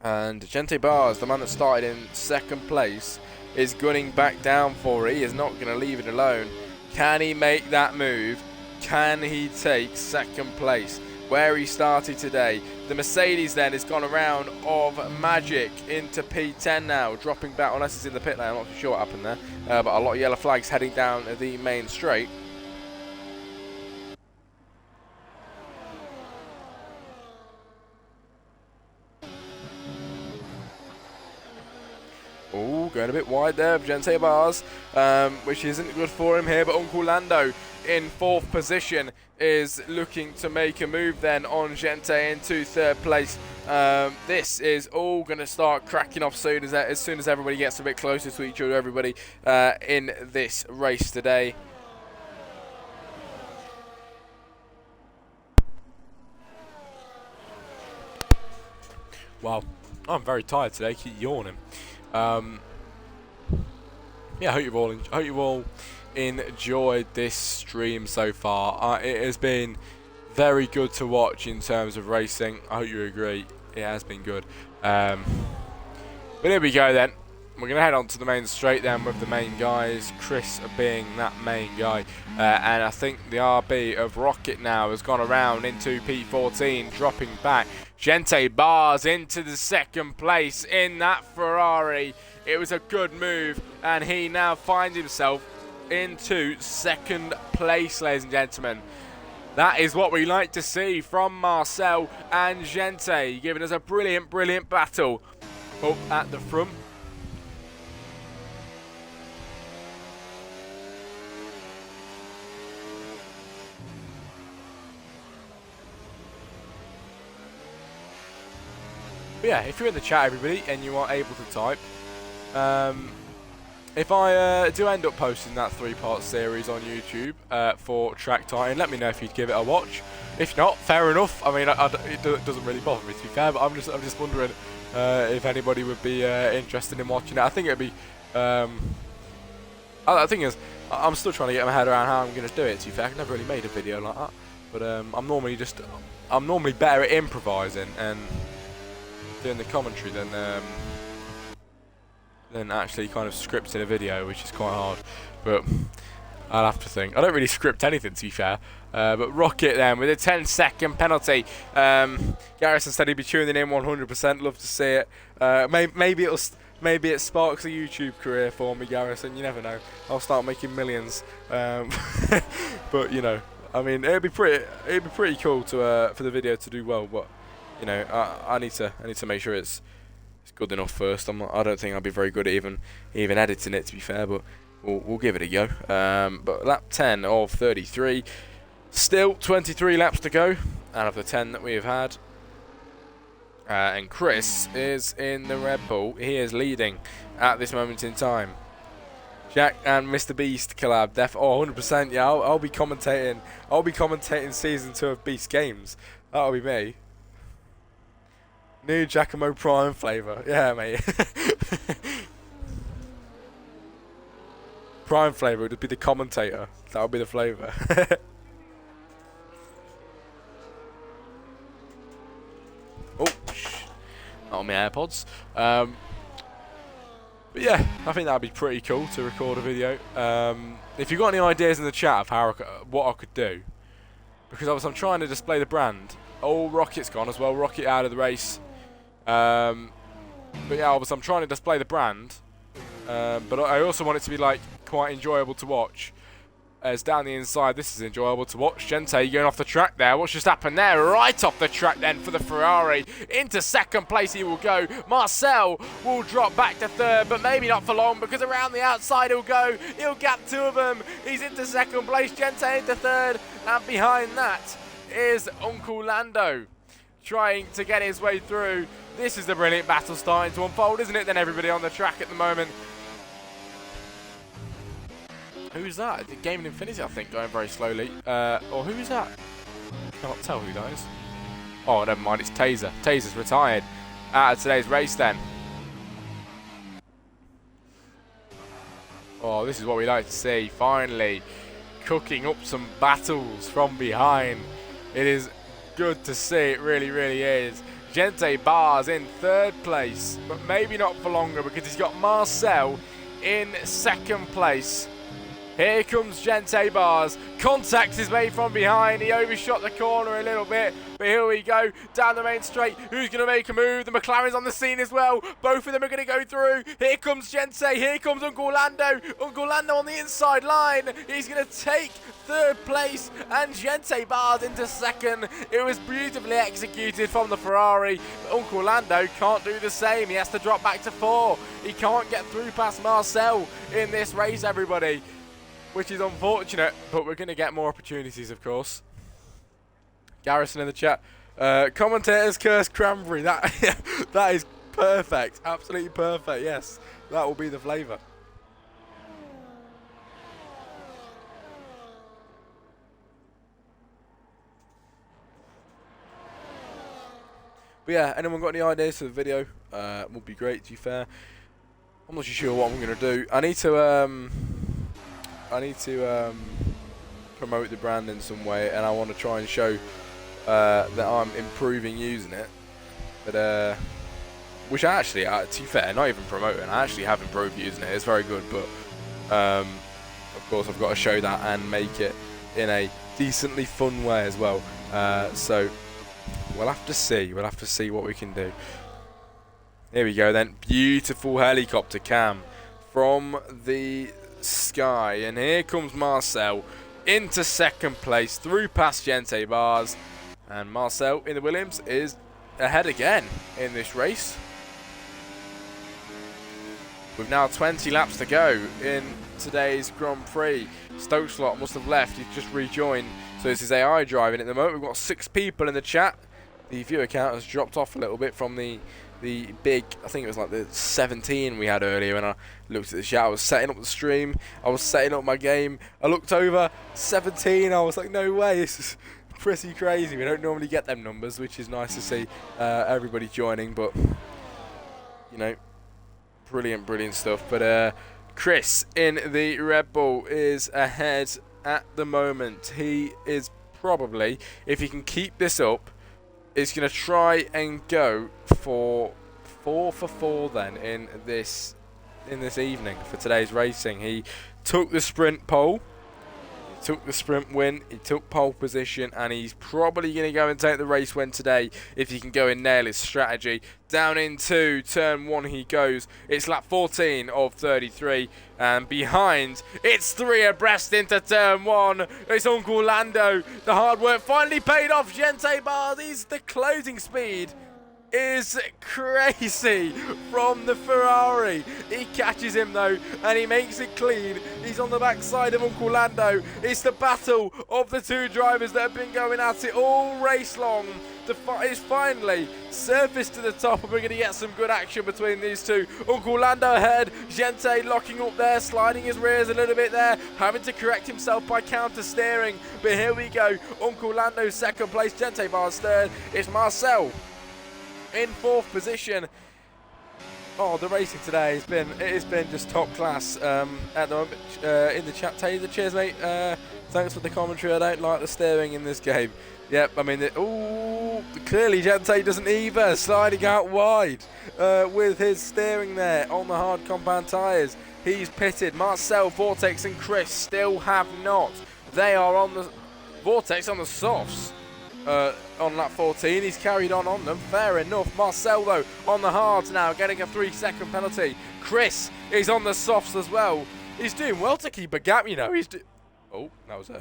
And Gente Bars, the man that started in second place, is gunning back down for it. He is not going to leave it alone. Can he make that move? Can he take second place where he started today? The Mercedes then has gone around of Magic into P10 now, dropping back, unless it's in the pit lane. I'm not sure what happened there, but a lot of yellow flags heading down the main straight. Oh, going a bit wide there of Gente Bars, which isn't good for him here, but Uncle Lando in 4th position is looking to make a move then on Gente into 3rd place. This is all going to start cracking off soon as soon as everybody gets a bit closer to each other, everybody, in this race today. Wow, I'm very tired today, keep yawning. Yeah, I hope you've all enjoyed this stream so far. It has been very good to watch in terms of racing. I hope you agree, it has been good. But here we go then. We're going to head on to the main straight then with the main guys, Chris being that main guy. And I think the RB of Rocket now has gone around into P14, dropping back. Gente Bars into the 2nd place in that Ferrari. It was a good move, and he now finds himself into 2nd place, ladies and gentlemen. That is what we like to see from Marcel and Gente, giving us a brilliant battle up at the front. But yeah, if you're in the chat, everybody, and you are able to type, if I do end up posting that 3-part series on YouTube for Track Titan, let me know if you'd give it a watch. If not, fair enough. I mean, it doesn't really bother me, to be fair, but I'm just wondering if anybody would be interested in watching it. I think it'd be. The thing is, I'm still trying to get my head around how I'm going to do it. To be fair, I've never really made a video like that. But I'm normally better at improvising and doing the commentary than actually kind of scripting a video, which is quite hard. But I'll have to think. I don't really script anything, to be fair. But Rocket then with a 10-second penalty. Garrison said he'd be tuning in 100%. Love to see it. Maybe it sparks a YouTube career for me, Garrison. You never know. I'll start making millions. But you know, I mean, it'd be pretty cool to for the video to do well. But you know, I need to make sure it's good enough first. I don't think I'll be very good at even editing it, to be fair. But we'll give it a go. But lap 10 of 33. Still 23 laps to go out of the 10 that we have had. And Chris is in the Red Bull. He is leading at this moment in time. Jack and Mr. Beast collab. 100%. Yeah, I'll be commentating. I'll be commentating season 2 of Beast Games. That'll be me. New Giacomo Prime flavour. Yeah, mate. Prime flavour would be the commentator. That would be the flavour. Oh, not on my AirPods. But yeah, I think that'd be pretty cool to record a video. If you've got any ideas in the chat of what I could do, because obviously I'm trying to display the brand. Oh, Rocket's gone as well. Rocket out of the race. But yeah, obviously I'm trying to display the brand. But I also want it to be like quite enjoyable to watch. As down the inside, this is enjoyable to watch. Gente going off the track there. What's just happened there? Right off the track then for the Ferrari. Into second place he will go. Marcel will drop back to third, but maybe not for long because around the outside he'll go. He'll gap 2 of them. He's into second place. Gente into third. And behind that is Uncle Lando trying to get his way through. This is the brilliant battle starting to unfold, isn't it? Then everybody on the track at the moment. Who's that? The Gaming Infinity, I think, going very slowly. Or who is that? Can't tell who that is. Oh, never mind. It's Taser. Taser's retired out of today's race then. Oh, this is what we like to see. Finally, cooking up some battles from behind. It is good to see. It really, really is. Gente Bars in third place, but maybe not for longer because he's got Marcel in second place. Here comes Gente Bars. Contact is made from behind. He overshot the corner a little bit. But here we go. Down the main straight. Who's going to make a move? The McLaren's on the scene as well. Both of them are going to go through. Here comes Gente. Here comes Uncle Lando. Uncle Lando on the inside line. He's going to take third place. And Gente Bars into second. It was beautifully executed from the Ferrari. But Uncle Lando can't do the same. He has to drop back to 4. He can't get through past Marcel in this race, everybody. Which is unfortunate, but we're going to get more opportunities, of course. Garrison in the chat. Commentators curse Cranberry. That is perfect. Absolutely perfect, yes. That will be the flavour. But yeah, anyone got any ideas for the video? Would be great, to be fair. I'm not too sure what I'm going to do. I need to promote the brand in some way, and I want to try and show that I'm improving using it. But which I actually, to be fair, not even promoting, I actually have improved using it. It's very good, but of course I've got to show that and make it in a decently fun way as well. So we'll have to see. We'll have to see what we can do. Here we go then. Beautiful helicopter cam from the sky, and here comes Marcel into second place through past Gente Bars, and Marcel in the Williams is ahead again in this race. With now 20 laps to go in today's Grand Prix. Stokeslot must have left, he's just rejoined, so this is AI driving at the moment. We've got 6 people in the chat. The viewer count has dropped off a little bit from the big, I think it was like the 17 we had earlier. When I looked at the chat, I was setting up the stream, I was setting up my game, I looked over, 17, I was like, no way, this is pretty crazy. We don't normally get them numbers, which is nice to see everybody joining, but you know, brilliant stuff. But Chris in the Red Bull is ahead at the moment. He is probably, if he can keep this up, is going to try and go for 4 for 4 then in this evening for today's racing. He took the sprint pole, he took the sprint win, he took pole position, and he's probably going to go and take the race win today if he can go and nail his strategy. Down into turn 1 he goes. It's lap 14 of 33, and behind, it's 3 abreast into turn 1. It's Uncle Lando. The hard work finally paid off. Gente Bardes, the closing speed is crazy from the Ferrari. He catches him though, and he makes it clean. He's on the backside of Uncle Lando. It's the battle of the two drivers that have been going at it all race long. The fight is finally surfaced to the top, and we're going to get some good action between these two. Uncle Lando ahead, Gente locking up there, sliding his rears a little bit there, having to correct himself by counter steering. But here we go, Uncle Lando second place, Gente Bardes third. It's Marcel in 4th position. Oh, the racing today has been just top class at the moment. In the chat, Taser, cheers mate. Thanks for the commentary. I don't like the steering in this game. Yep, I mean, clearly Gente doesn't either. Sliding out wide with his steering there on the hard compound tyres. He's pitted. Marcel, Vortex and Chris still have not. They are on the Vortex on the softs. On lap 14, he's carried on them, fair enough. Marcel though on the hards now, getting a 3-second penalty. Chris is on the softs as well. He's doing well to keep a gap, you know. Oh, that was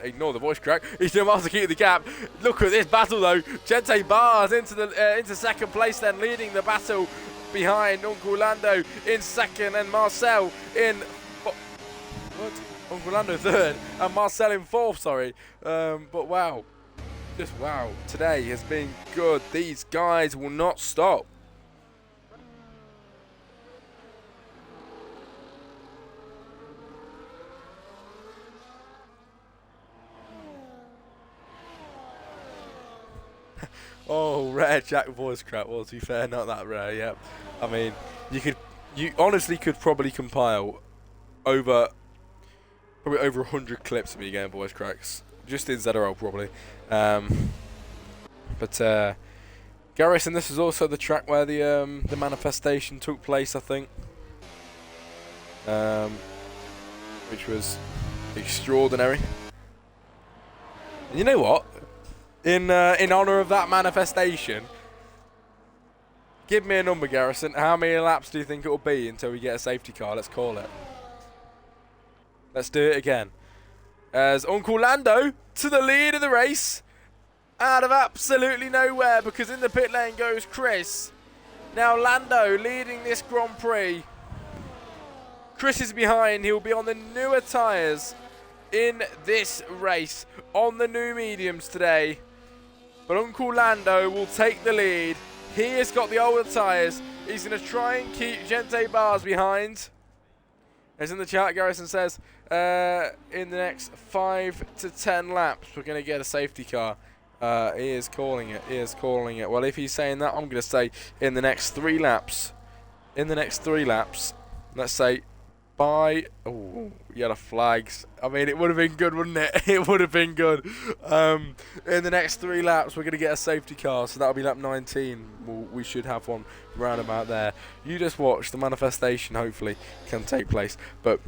ignore the voice crack. He's doing well to keep the gap. Look at this battle though. Gente Bardes into second place, then leading the battle behind Uncle Lando in second, and Marcel in Uncle Lando third and Marcel in 4th. Sorry, but wow. Just wow, today has been good. These guys will not stop. Oh, rare Jack voice crap. Well, to be fair, not that rare, yeah. I mean, you honestly could probably compile over 100 clips of me getting voice cracks. Just in ZRL probably. But Garrison, this is also the track where the manifestation took place, I think. Which was extraordinary. And you know what? In honour of that manifestation, give me a number, Garrison. How many laps do you think it will be until we get a safety car? Let's call it. Let's do it again. As Uncle Lando to the lead of the race, out of absolutely nowhere, because in the pit lane goes Chris. Now Lando leading this Grand Prix. Chris is behind. He'll be on the newer tyres in this race, on the new mediums today. But Uncle Lando will take the lead. He has got the older tyres. He's going to try and keep Gente Bardes behind. As in the chat, Garrison says, in the next 5 to 10 laps, we're going to get a safety car. He is calling it. He is calling it. Well, if he's saying that, I'm going to say in the next 3 laps. In the next 3 laps, let's say by... Oh, yellow flags. I mean, it would have been good, wouldn't it? It would have been good. In the next 3 laps, we're going to get a safety car. So that'll be lap 19. We should have one round about there. You just watch. The manifestation, hopefully, can take place. But...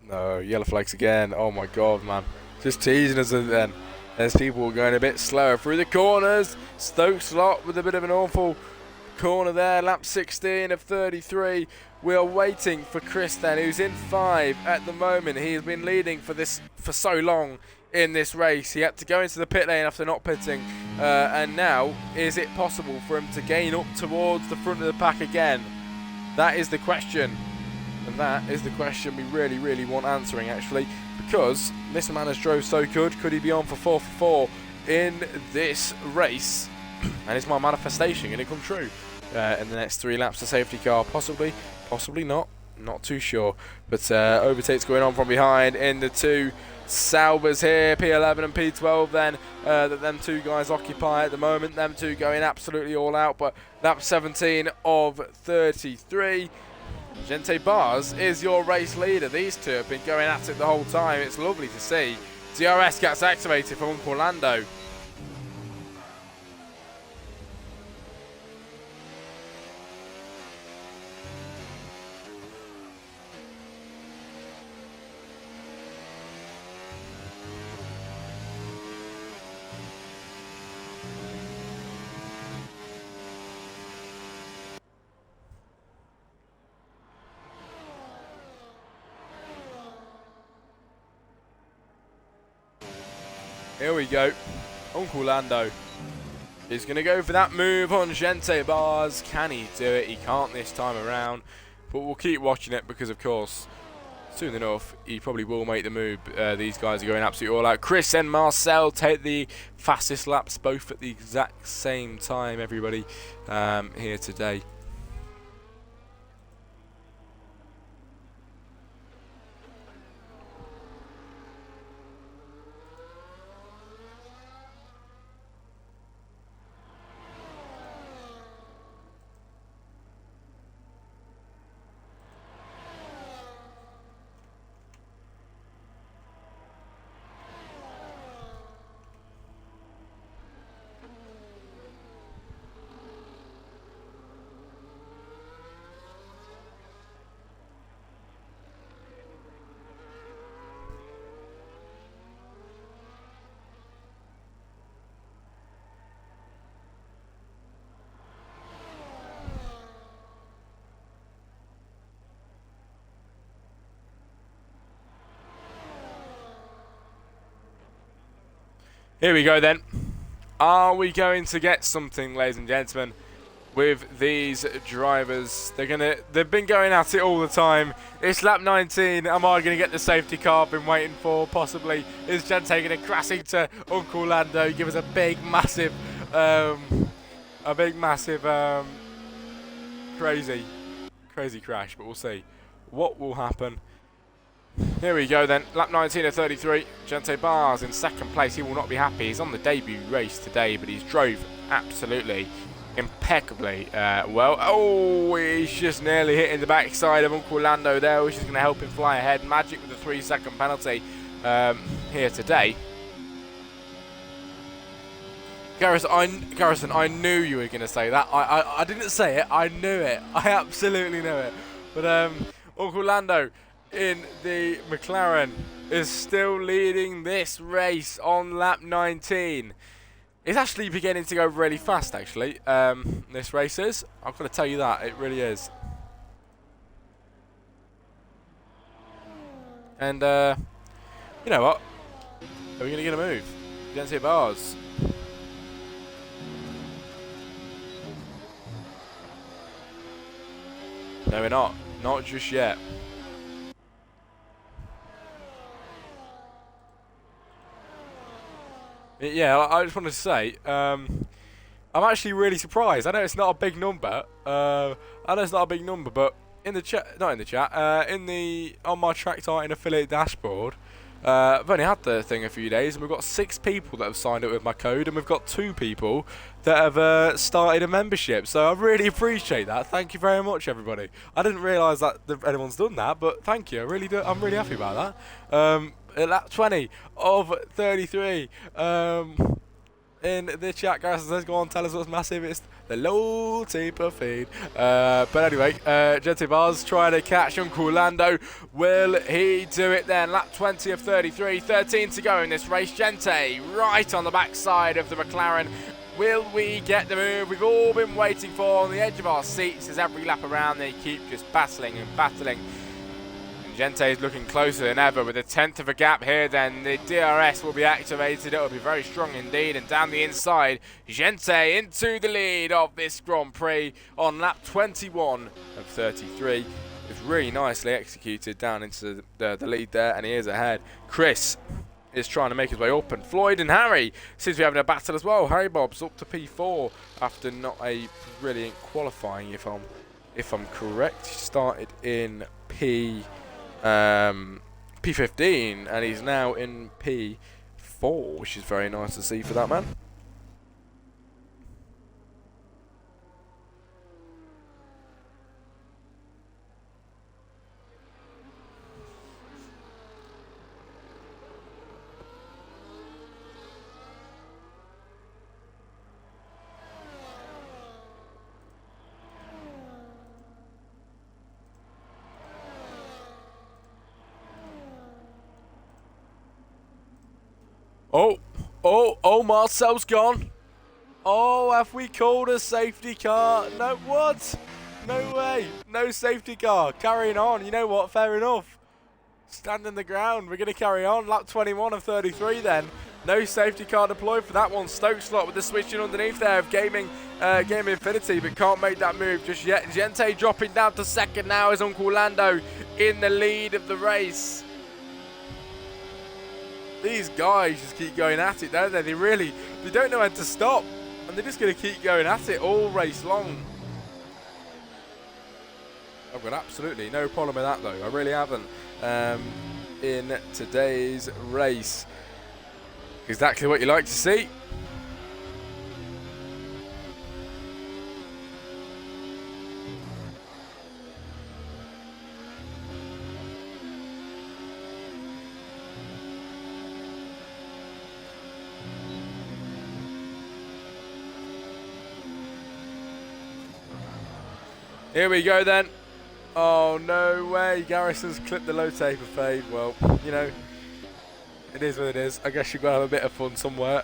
no, yellow flags again. Oh my god, man. Just teasing us then. As people going a bit slower through the corners. Stokes Lot with a bit of an awful corner there. Lap 16 of 33. We are waiting for Chris then, who's in 5 at the moment. He has been leading for so long in this race. He had to go into the pit lane after not pitting. And now, is it possible for him to gain up towards the front of the pack again? That is the question. And that is the question we really, really want answering, actually, because this man has drove so good. Could he be on for 4 for 4 in this race? And is my manifestation going to come true in the next 3 laps? The safety car, possibly, possibly not. Not too sure. But overtakes going on from behind in the 2 Saubers here, P11 and P12 then, that them 2 guys occupy at the moment. Them 2 going absolutely all out, but lap 17 of 33. Gente Bardes is your race leader. These 2 have been going at it the whole time. It's lovely to see. DRS gets activated from Uncle Lando. Here we go. Uncle Lando is going to go for that move on Gente Bars. Can he do it? He can't this time around. But we'll keep watching it because, of course, soon enough, he probably will make the move. These guys are going absolutely all out. Chris and Marcel take the fastest laps, both at the exact same time, everybody, here today. Here we go then. Are we going to get something, ladies and gentlemen, with these drivers? They've been going at it all the time. It's lap 19. Am I going to get the safety car I've been waiting for? Possibly. Is Gente going to crash into Uncle Lando? Give us a big, massive, crazy crash. But we'll see what will happen. Here we go then, lap 19 of 33, Gente Bars in second place. He will not be happy. He's on the debut race today, but he's drove absolutely impeccably well. Oh, he's just nearly hitting the backside of Uncle Lando there, which is going to help him fly ahead. Magic with the 3-second penalty here today. Garrison, I knew you were going to say that. I didn't say it, I knew it. I absolutely knew it. But Uncle Lando in the McLaren is still leading this race on lap 19. It's actually beginning to go really fast, actually. This race is. I've got to tell you that. It really is. And, you know what? Are we going to get a move? Gente Bars. No, we're not. Not just yet. Yeah, I just wanted to say, I'm actually really surprised. I know it's not a big number. I know it's not a big number, but in the chat, not in the chat, on my Track Titan affiliate dashboard, I've only had the thing a few days, and we've got 6 people that have signed up with my code, and we've got 2 people that have started a membership. So I really appreciate that. Thank you very much, everybody. I didn't realise that anyone's done that, but thank you. I really do. I'm really happy about that. At lap 20 of 33. In the chat, Garrison says, go on, tell us what's massive. It's the low taper feed. But anyway, Gente Bars trying to catch Uncle Lando. Will he do it then? Lap 20 of 33. 13 to go in this race. Gente right on the backside of the McLaren. Will we get the move we've all been waiting for on the edge of our seats? As every lap around they keep just battling and battling. Gente is looking closer than ever with a 10th of a gap here. Then the DRS will be activated. It will be very strong indeed. And down the inside, Gente into the lead of this Grand Prix on lap 21 of 33. It's really nicely executed down into the lead there, and he is ahead. Chris is trying to make his way up, and Floyd and Harry seems to be having a battle as well. Harry Bob's up to P4 after not a brilliant qualifying, if I'm correct. He started in P15, and he's now in P4, which is very nice to see for that man. Oh, Marcel's gone. Oh, have we called a safety car? No, what? No way. No safety car. Carrying on. You know what? Fair enough. Stand in the ground. We're going to carry on. Lap 21 of 33 then. No safety car deployed for that one. Stokeslot with the switching underneath there of Game Infinity, but can't make that move just yet. Gente dropping down to second now as Uncle Lando in the lead of the race. These guys just keep going at it, don't they? They don't know when to stop, and they're just going to keep going at it all race long. I've got absolutely no problem with that, though. I really haven't. In today's race. Exactly what you like to see. Here we go then. Oh, no way. Garrison's clipped the low taper fade. Well, you know, it is what it is. I guess you've got to have a bit of fun somewhere.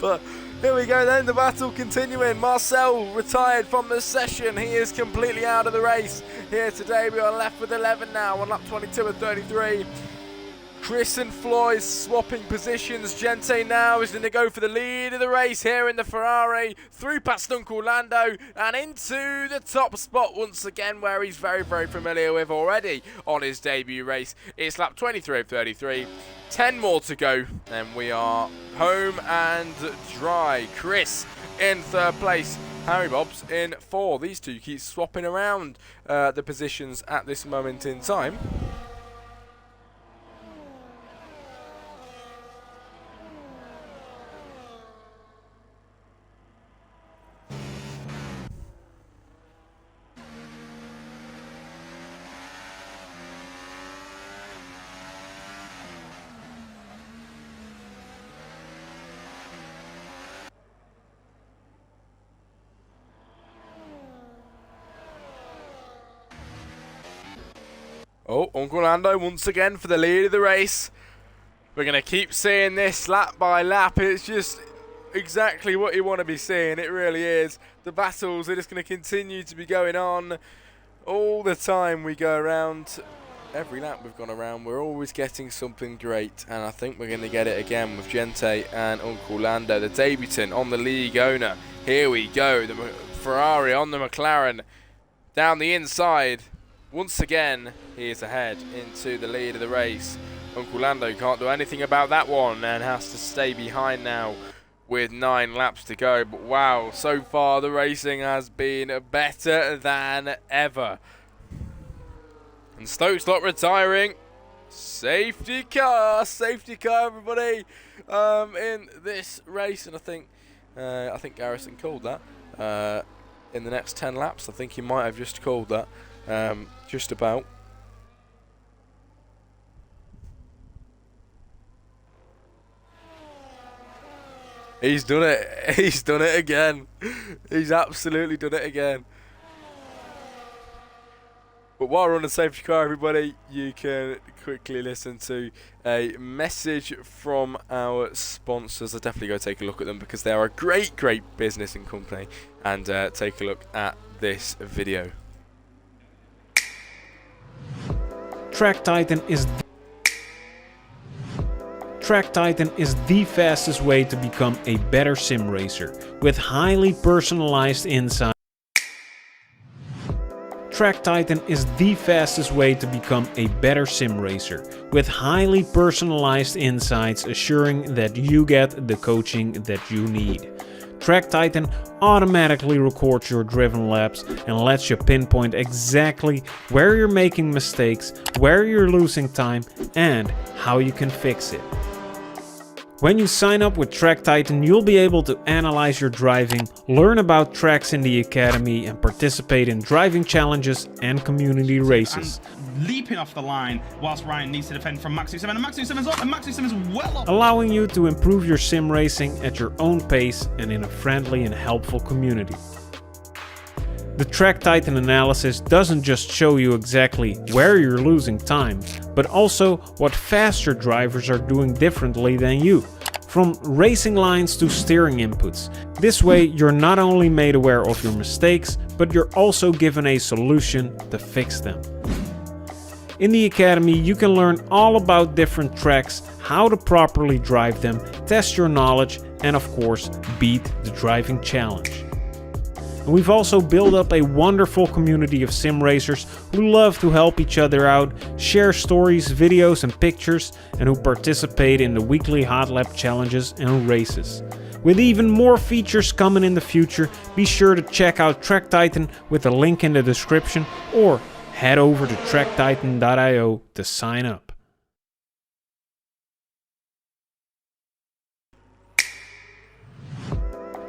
But here we go then. The battle continuing. Marcel retired from the session. He is completely out of the race. Here today we are left with 11 now on lap 22 and 33. Chris and Floyd swapping positions. Gente now is going to go for the lead of the race here in the Ferrari. Through past Uncle Lando and into the top spot once again, where he's very, very familiar with already on his debut race. It's lap 23 of 33. 10 more to go and we are home and dry. Chris in third place. Harry Bob's in 4. These two keep swapping around the positions at this moment in time. Oh, Uncle Lando once again for the lead of the race. We're going to keep seeing this lap by lap. It's just exactly what you want to be seeing. It really is. The battles are just going to continue to be going on all the time we go around. Every lap we've gone around, we're always getting something great. And I think we're going to get it again with Gente and Uncle Lando, the debutant on the league owner. Here we go. The Ferrari on the McLaren down the inside. Once again, he is ahead into the lead of the race. Uncle Lando can't do anything about that one and has to stay behind now with 9 laps to go. But wow, so far the racing has been better than ever. And Stokeslot retiring. Safety car everybody, in this race. And I think Garrison called that. In the next 10 laps, I think he might have just called that. Just about. He's done it. He's done it again. He's absolutely done it again. But while we're on the safety car, everybody, you can quickly listen to a message from our sponsors. I'll definitely go take a look at them because they are a great, great business and company. And take a look at this video. TrackTitan is the fastest way to become a better sim racer with highly personalized insights. TrackTitan is the fastest way to become a better sim racer with highly personalized insights, assuring that you get the coaching that you need. TrackTitan automatically records your driven laps and lets you pinpoint exactly where you're making mistakes, where you're losing time, and how you can fix it. When you sign up with TrackTitan, you'll be able to analyze your driving, learn about tracks in the academy, and participate in driving challenges and community races. And leaping off the line whilst Ryan needs to defend from Maxi 7, and Maxi 7's up, and Maxi 7's well up. Allowing you to improve your sim racing at your own pace and in a friendly and helpful community. The Track Titan analysis doesn't just show you exactly where you're losing time, but also what faster drivers are doing differently than you. From racing lines to steering inputs. This way you're not only made aware of your mistakes, but you're also given a solution to fix them. In the Academy you can learn all about different tracks, how to properly drive them, test your knowledge, and of course beat the driving challenge. And we've also built up a wonderful community of sim racers who love to help each other out, share stories, videos and pictures, and who participate in the weekly Hot Lap challenges and races. With even more features coming in the future, be sure to check out Track Titan with the link in the description, or head over to tracktitan.io to sign up.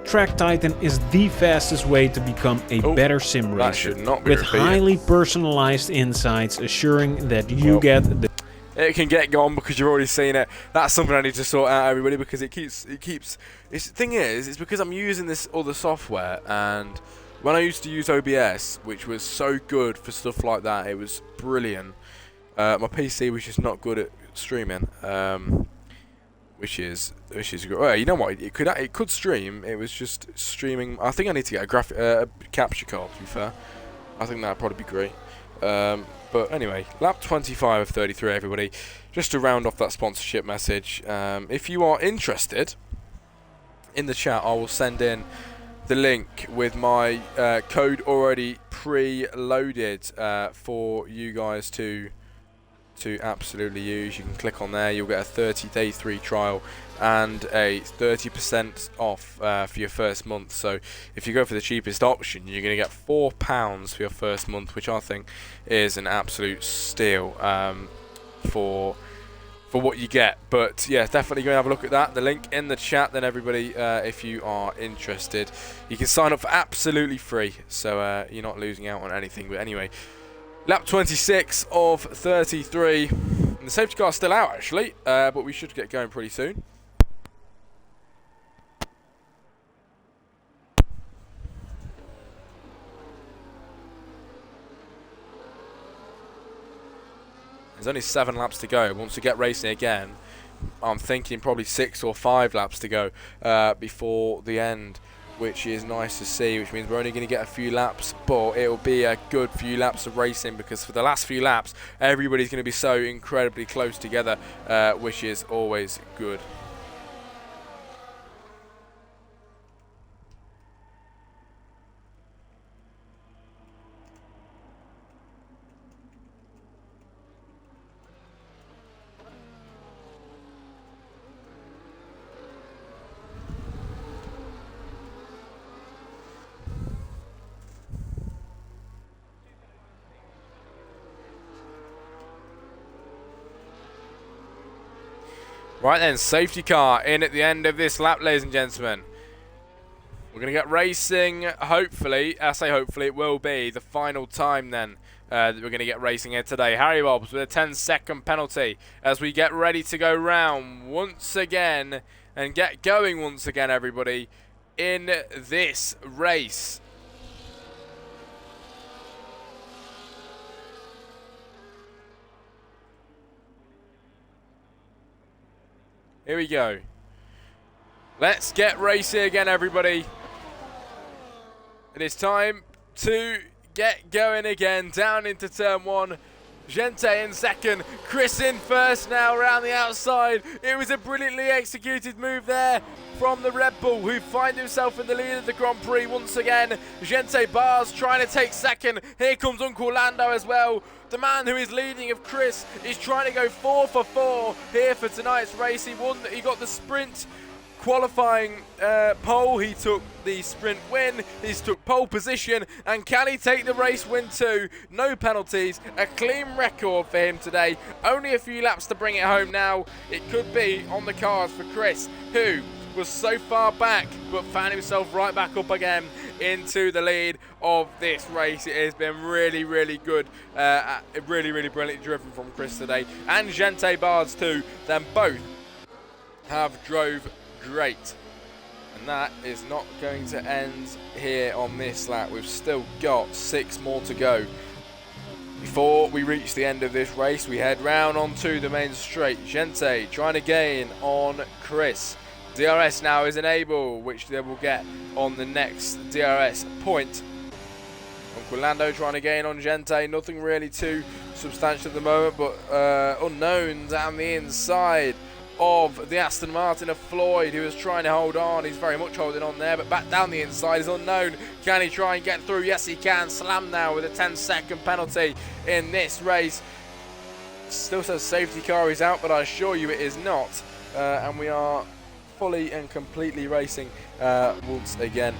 Track Titan is the fastest way to become a better sim racer, with highly personalized insights assuring that you get the... It can get gone because you've already seen it. That's something I need to sort out, everybody, because the thing is, it's because I'm using this other software, and when I used to use OBS, which was so good for stuff like that, it was brilliant. My PC was just not good at streaming. Which is good. Well, you know what? It could stream. It was just streaming. I think I need to get a capture card. To be fair, I think that'd probably be great. But anyway, lap 25 of 33, everybody. Just to round off that sponsorship message, if you are interested, in the chat I will send in the link with my code already pre-loaded for you guys to absolutely use. You can click on there, you'll get a 30-day free trial and a 30% off for your first month. So if you go for the cheapest option, you're going to get £4 for your first month, which I think is an absolute steal for what you get. But yeah, definitely go and have a look at that. The link in the chat then, everybody, if you are interested. You can sign up for absolutely free, so you're not losing out on anything. But anyway, lap 26 of 33. And the safety car's still out, actually, but we should get going pretty soon. There's only 7 laps to go. Once we get racing again, I'm thinking probably 6 or 5 laps to go before the end, which is nice to see, which means we're only going to get a few laps, but it'll be a good few laps of racing, because for the last few laps everybody's going to be so incredibly close together, which is always good. Right then, safety car in at the end of this lap, ladies and gentlemen. We're going to get racing, hopefully. I say hopefully, it will be the final time then that we're going to get racing here today. Harry Bobs with a 10-second penalty as we get ready to go round once again and get going once again, everybody, in this race. Here we go. Let's get racing again, everybody. It is time to get going again. Down into turn 1. Gente in second. Chris in first now around the outside. It was a brilliantly executed move there from the Red Bull, who finds himself in the lead of the Grand Prix once again. Gente Bars trying to take second. Here comes Uncle Lando as well. The man who is leading of Chris is trying to go 4 for 4 here for tonight's race. He got the sprint qualifying pole. He took the sprint win. He's took pole position. And can he take the race win too? No penalties. A clean record for him today. Only a few laps to bring it home now. It could be on the cards for Chris, who was so far back but found himself right back up again into the lead of this race. It has been really, really good. Really, really brilliantly driven from Chris today. And Gente Bards too. Then both have drove great. And that is not going to end here on this lap. We've still got 6 more to go. Before we reach the end of this race, we head round onto the main straight. Gente trying to gain on Chris. DRS now is enabled, which they will get on the next DRS point. Uncle Lando trying to gain on Gente. Nothing really too substantial at the moment, but Unknown down the inside of the Aston Martin of Floyd, who is trying to hold on. He's very much holding on there, but back down the inside is Unknown. Can he try and get through? Yes, he can. Slam now with a 10-second penalty in this race. Still says safety car is out, but I assure you it is not. And we are fully and completely racing once again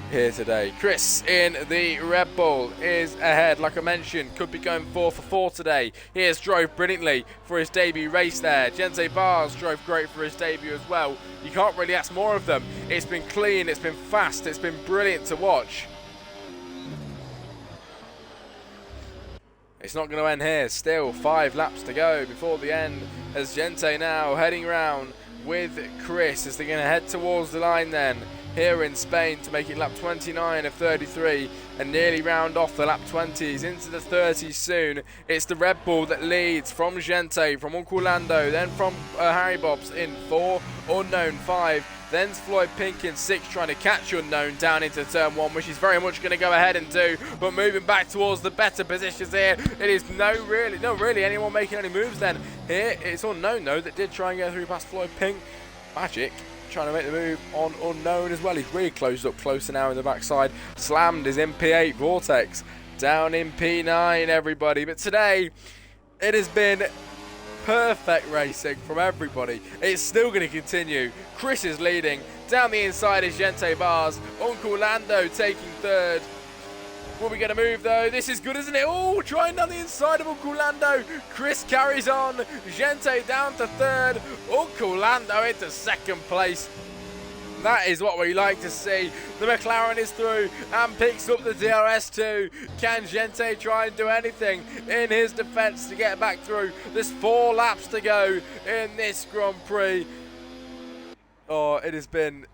here today. Chris in the Red Bull is ahead, like I mentioned, could be going 4 for 4 today. He has drove brilliantly for his debut race there. Gente Bars drove great for his debut as well. You can't really ask more of them. It's been clean, it's been fast, it's been brilliant to watch. It's not going to end here. Still 5 laps to go before the end, as Gente now heading round with Chris as they're going to head towards the line then here in Spain to make it lap 29 of 33 and nearly round off the lap 20s into the 30s soon. It's the Red Bull that leads from Gente, from Uncle Lando, then from Harry Bobs in 4, Unknown 5, then Floyd Pink in 6 trying to catch Unknown down into turn 1, which he's very much going to go ahead and do, but moving back towards the better positions here. It is not really anyone making any moves then. Here it's Unknown though that did try and get through past Floyd Pink. Magic trying to make the move on Unknown as well. He's really closed up closer now in the backside. Slammed his in P8. Vortex down in P9, everybody. But today, it has been perfect racing from everybody. It's still going to continue. Chris is leading. Down the inside is Gente Bars. Uncle Lando taking 3rd. Will we get a move though? This is good, isn't it? Oh, trying down the inside of Uncle Lando. Chris carries on. Gente down to 3rd. Uncle Lando into 2nd place. That is what we like to see. The McLaren is through and picks up the DRS too. Can Gente try and do anything in his defence to get back through? There's 4 laps to go in this Grand Prix. Oh, it has been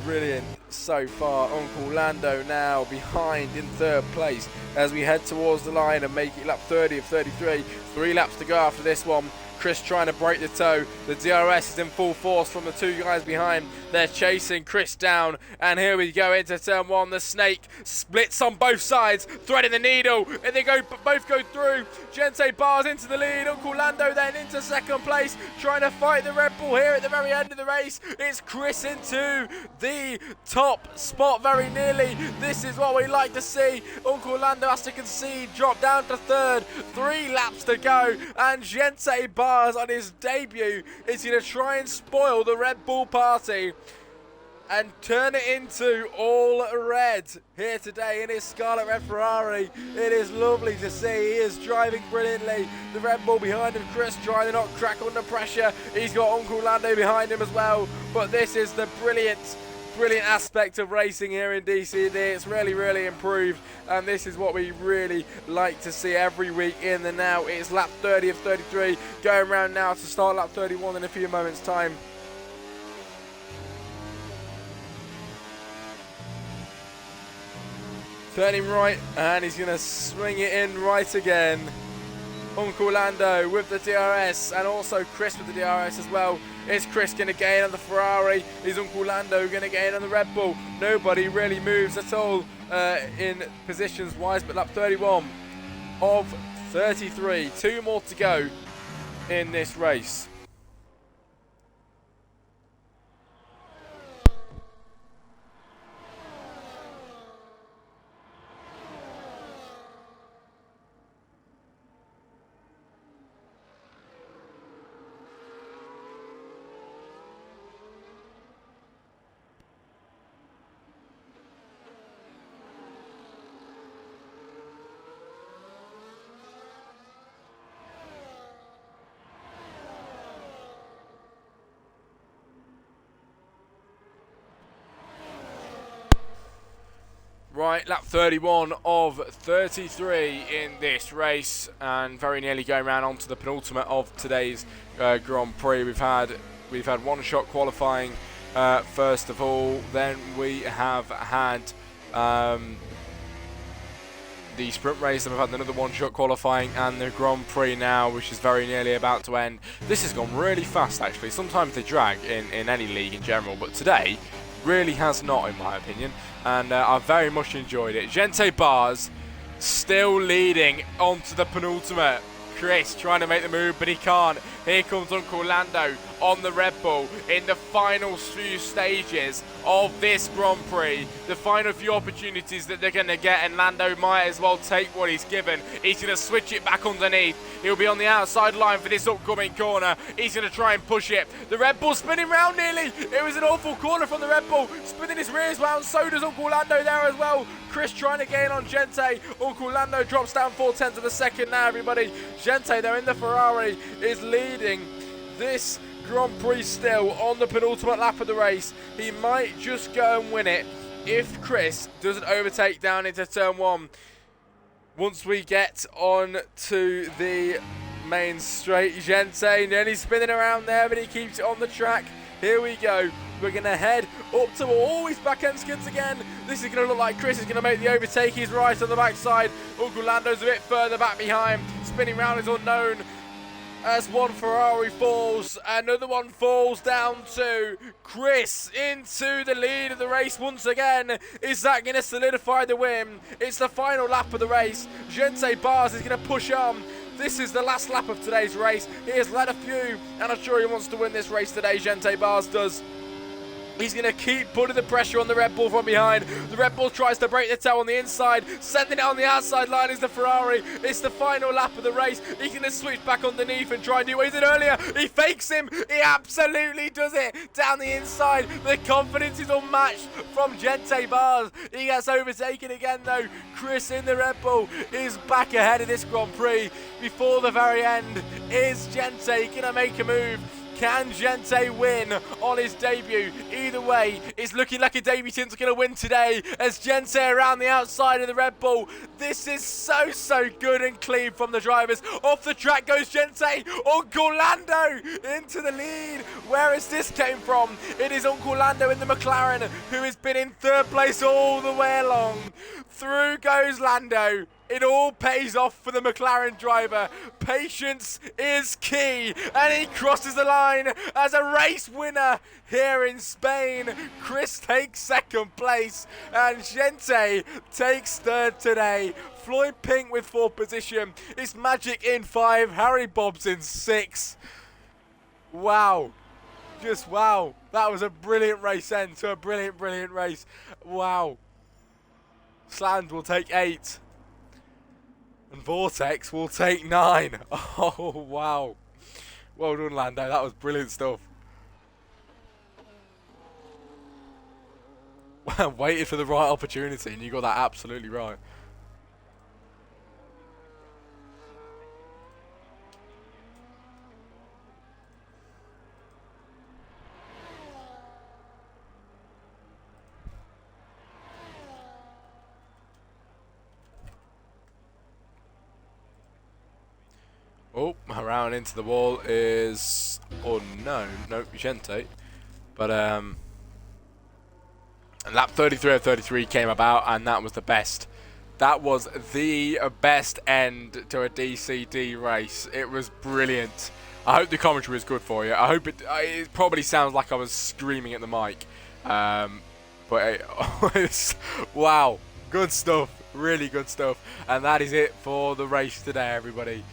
brilliant so far. Uncle Lando now behind in 3rd place as we head towards the line and make it lap 30 of 33. 3 laps to go after this one. Chris trying to break the toe. The DRS is in full force from the 2 guys behind. They're chasing Chris down, and here we go into turn 1. The snake splits on both sides, threading the needle, and they both go through. Gente Bars into the lead. Uncle Lando then into 2nd place, trying to fight the Red Bull here at the very end of the race. It's Chris into the top spot very nearly. This is what we like to see. Uncle Lando has to concede, drop down to 3rd. 3 laps to go, and Gente Bars on his debut is going to try and spoil the Red Bull party and turn it into all red here today in his Scarlet Red Ferrari. It is lovely to see. He is driving brilliantly. The Red Bull behind him, Chris trying to not crack under pressure. He's got Uncle Lando behind him as well. But this is the brilliant aspect of racing here in DCD. It's really improved, and this is what we really like to see every week in the now. It's lap 30 of 33, going around now to start lap 31 in a few moments time. Turning right, and he's going to swing it in right again. Uncle Lando with the DRS, and also Chris with the DRS as well. Is Chris going to gain on the Ferrari? Is Uncle Lando going to gain on the Red Bull? Nobody really moves at all in positions wise, but lap 31 of 33. 2 more to go in this race. Right, lap 31 of 33 in this race, and very nearly going round onto the penultimate of today's Grand Prix. We've had one shot qualifying first of all. Then we have had the sprint race, and we've had another one-shot qualifying, and the Grand Prix now, which is very nearly about to end. This has gone really fast, actually. Sometimes they drag in any league in general, but today really has not, in my opinion, and I've very much enjoyed it. Gente Bars still leading onto the penultimate. Chris trying to make the move, but he can't. Here comes Uncle Lando on the Red Bull in the final few stages of this Grand Prix. The final few opportunities that they're going to get, and Lando might as well take what he's given. He's going to switch it back underneath. He'll be on the outside line for this upcoming corner. He's going to try and push it. The Red Bull spinning round nearly. It was an awful corner from the Red Bull. Spinning his rears round. So does Uncle Lando there as well. Chris trying to gain on Gente. Uncle Lando drops down 0.4 of a second now, everybody. Gente, they're in the Ferrari, is leading this Grand Prix still on the penultimate lap of the race. He might just go and win it if Chris doesn't overtake down into turn 1. Once we get on to the main straight, Gente nearly spinning around there, but he keeps it on the track. Here we go. We're going to head up to always back-end skids again. This is going to look like Chris is going to make the overtake. He's right on the backside. Uncle Lando's a bit further back behind. Spinning round is unknown. As one Ferrari falls, another one falls down to Chris into the lead of the race once again. Is that going to solidify the win? It's the final lap of the race. Gente Bars is going to push on. This is the last lap of today's race. He has led a few, and I'm sure he wants to win this race today. Gente Bars does. He's going to keep putting the pressure on the Red Bull from behind. The Red Bull tries to break the tail on the inside. Sending it on the outside line is the Ferrari. It's the final lap of the race. He's going to switch back underneath and try and do what he did earlier. He fakes him. He absolutely does it. Down the inside. The confidence is unmatched from Gente Bars. He gets overtaken again though. Chris in the Red Bull is back ahead of this Grand Prix. Before the very end, is Gente going to make a move? Can Gente win on his debut? Either way, it's looking like a debutant's going to win today as Gente around the outside of the Red Bull. This is so good and clean from the drivers. Off the track goes Gente. Uncle Lando into the lead. Where has this came from? It is Uncle Lando in the McLaren, who has been in third place all the way along. Through goes Lando. It all pays off for the McLaren driver. Patience is key, and he crosses the line as a race winner here in Spain. Chris takes second place, and Gente takes third today. Floyd Pink with fourth position. It's Magic in 5, Harry Bobs in 6. Wow. Just wow. That was a brilliant race end to a brilliant race. Wow. Sland will take 8. And Vortex will take 9. Oh, wow. Well done, Lando. That was brilliant stuff. Waited for the right opportunity, and you got that absolutely right. Oh, around into the wall is unknown. No, Gente. But and lap 33 of 33 came about, and that was the best. That was the best end to a DCD race. It was brilliant. I hope the commentary was good for you. I hope it probably sounds like I was screaming at the mic. But wow, good stuff. Really good stuff. And that is it for the race today, everybody.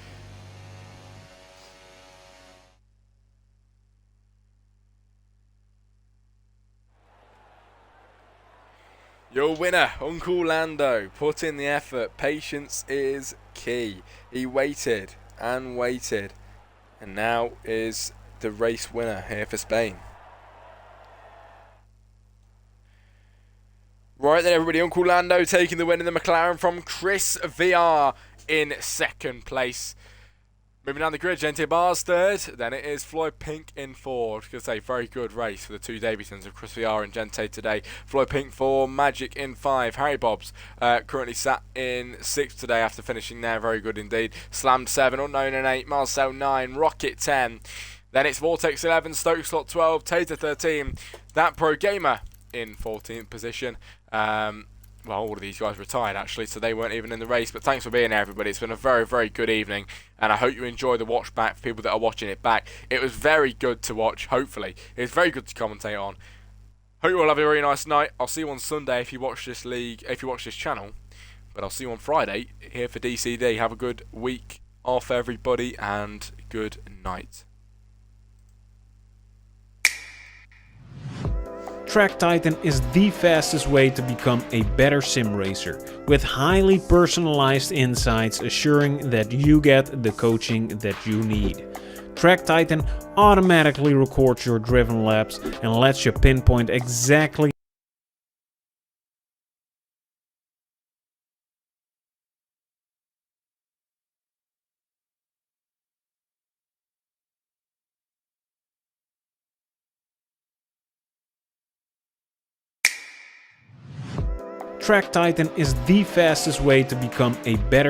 Your winner, Uncle Lando, put in the effort. Patience is key. He waited and waited, and now is the race winner here for Spain. Right then, everybody, Uncle Lando taking the win in the McLaren from Chris VR in second place. Moving down the grid, Gente Bars third, then it is Floyd Pink in fourth. Because a very good race for the two debutants of Chris VR and Gente today. Floyd Pink 4, Magic in 5. Harry Bobs currently sat in 6th today after finishing there. Very good indeed. Slammed 7, Unknown in 8, Marcel 9, Rocket 10. Then it's Vortex 11, Stoke Slot 12, Tater 13, That Pro Gamer in 14th position. Well, all of these guys retired actually, so they weren't even in the race. But thanks for being here, everybody. It's been a very, very good evening, and I hope you enjoy the watch back for people that are watching it back. It was very good to watch, hopefully. It was very good to commentate on. Hope you all have a very nice night. I'll see you on Sunday if you watch this league, if you watch this channel. But I'll see you on Friday here for DCD. Have a good week off, everybody, and good night. Track Titan is the fastest way to become a better sim racer, with highly personalized insights assuring that you get the coaching that you need. Track Titan automatically records your driven laps and lets you pinpoint exactly Track Titan is the fastest way to become a better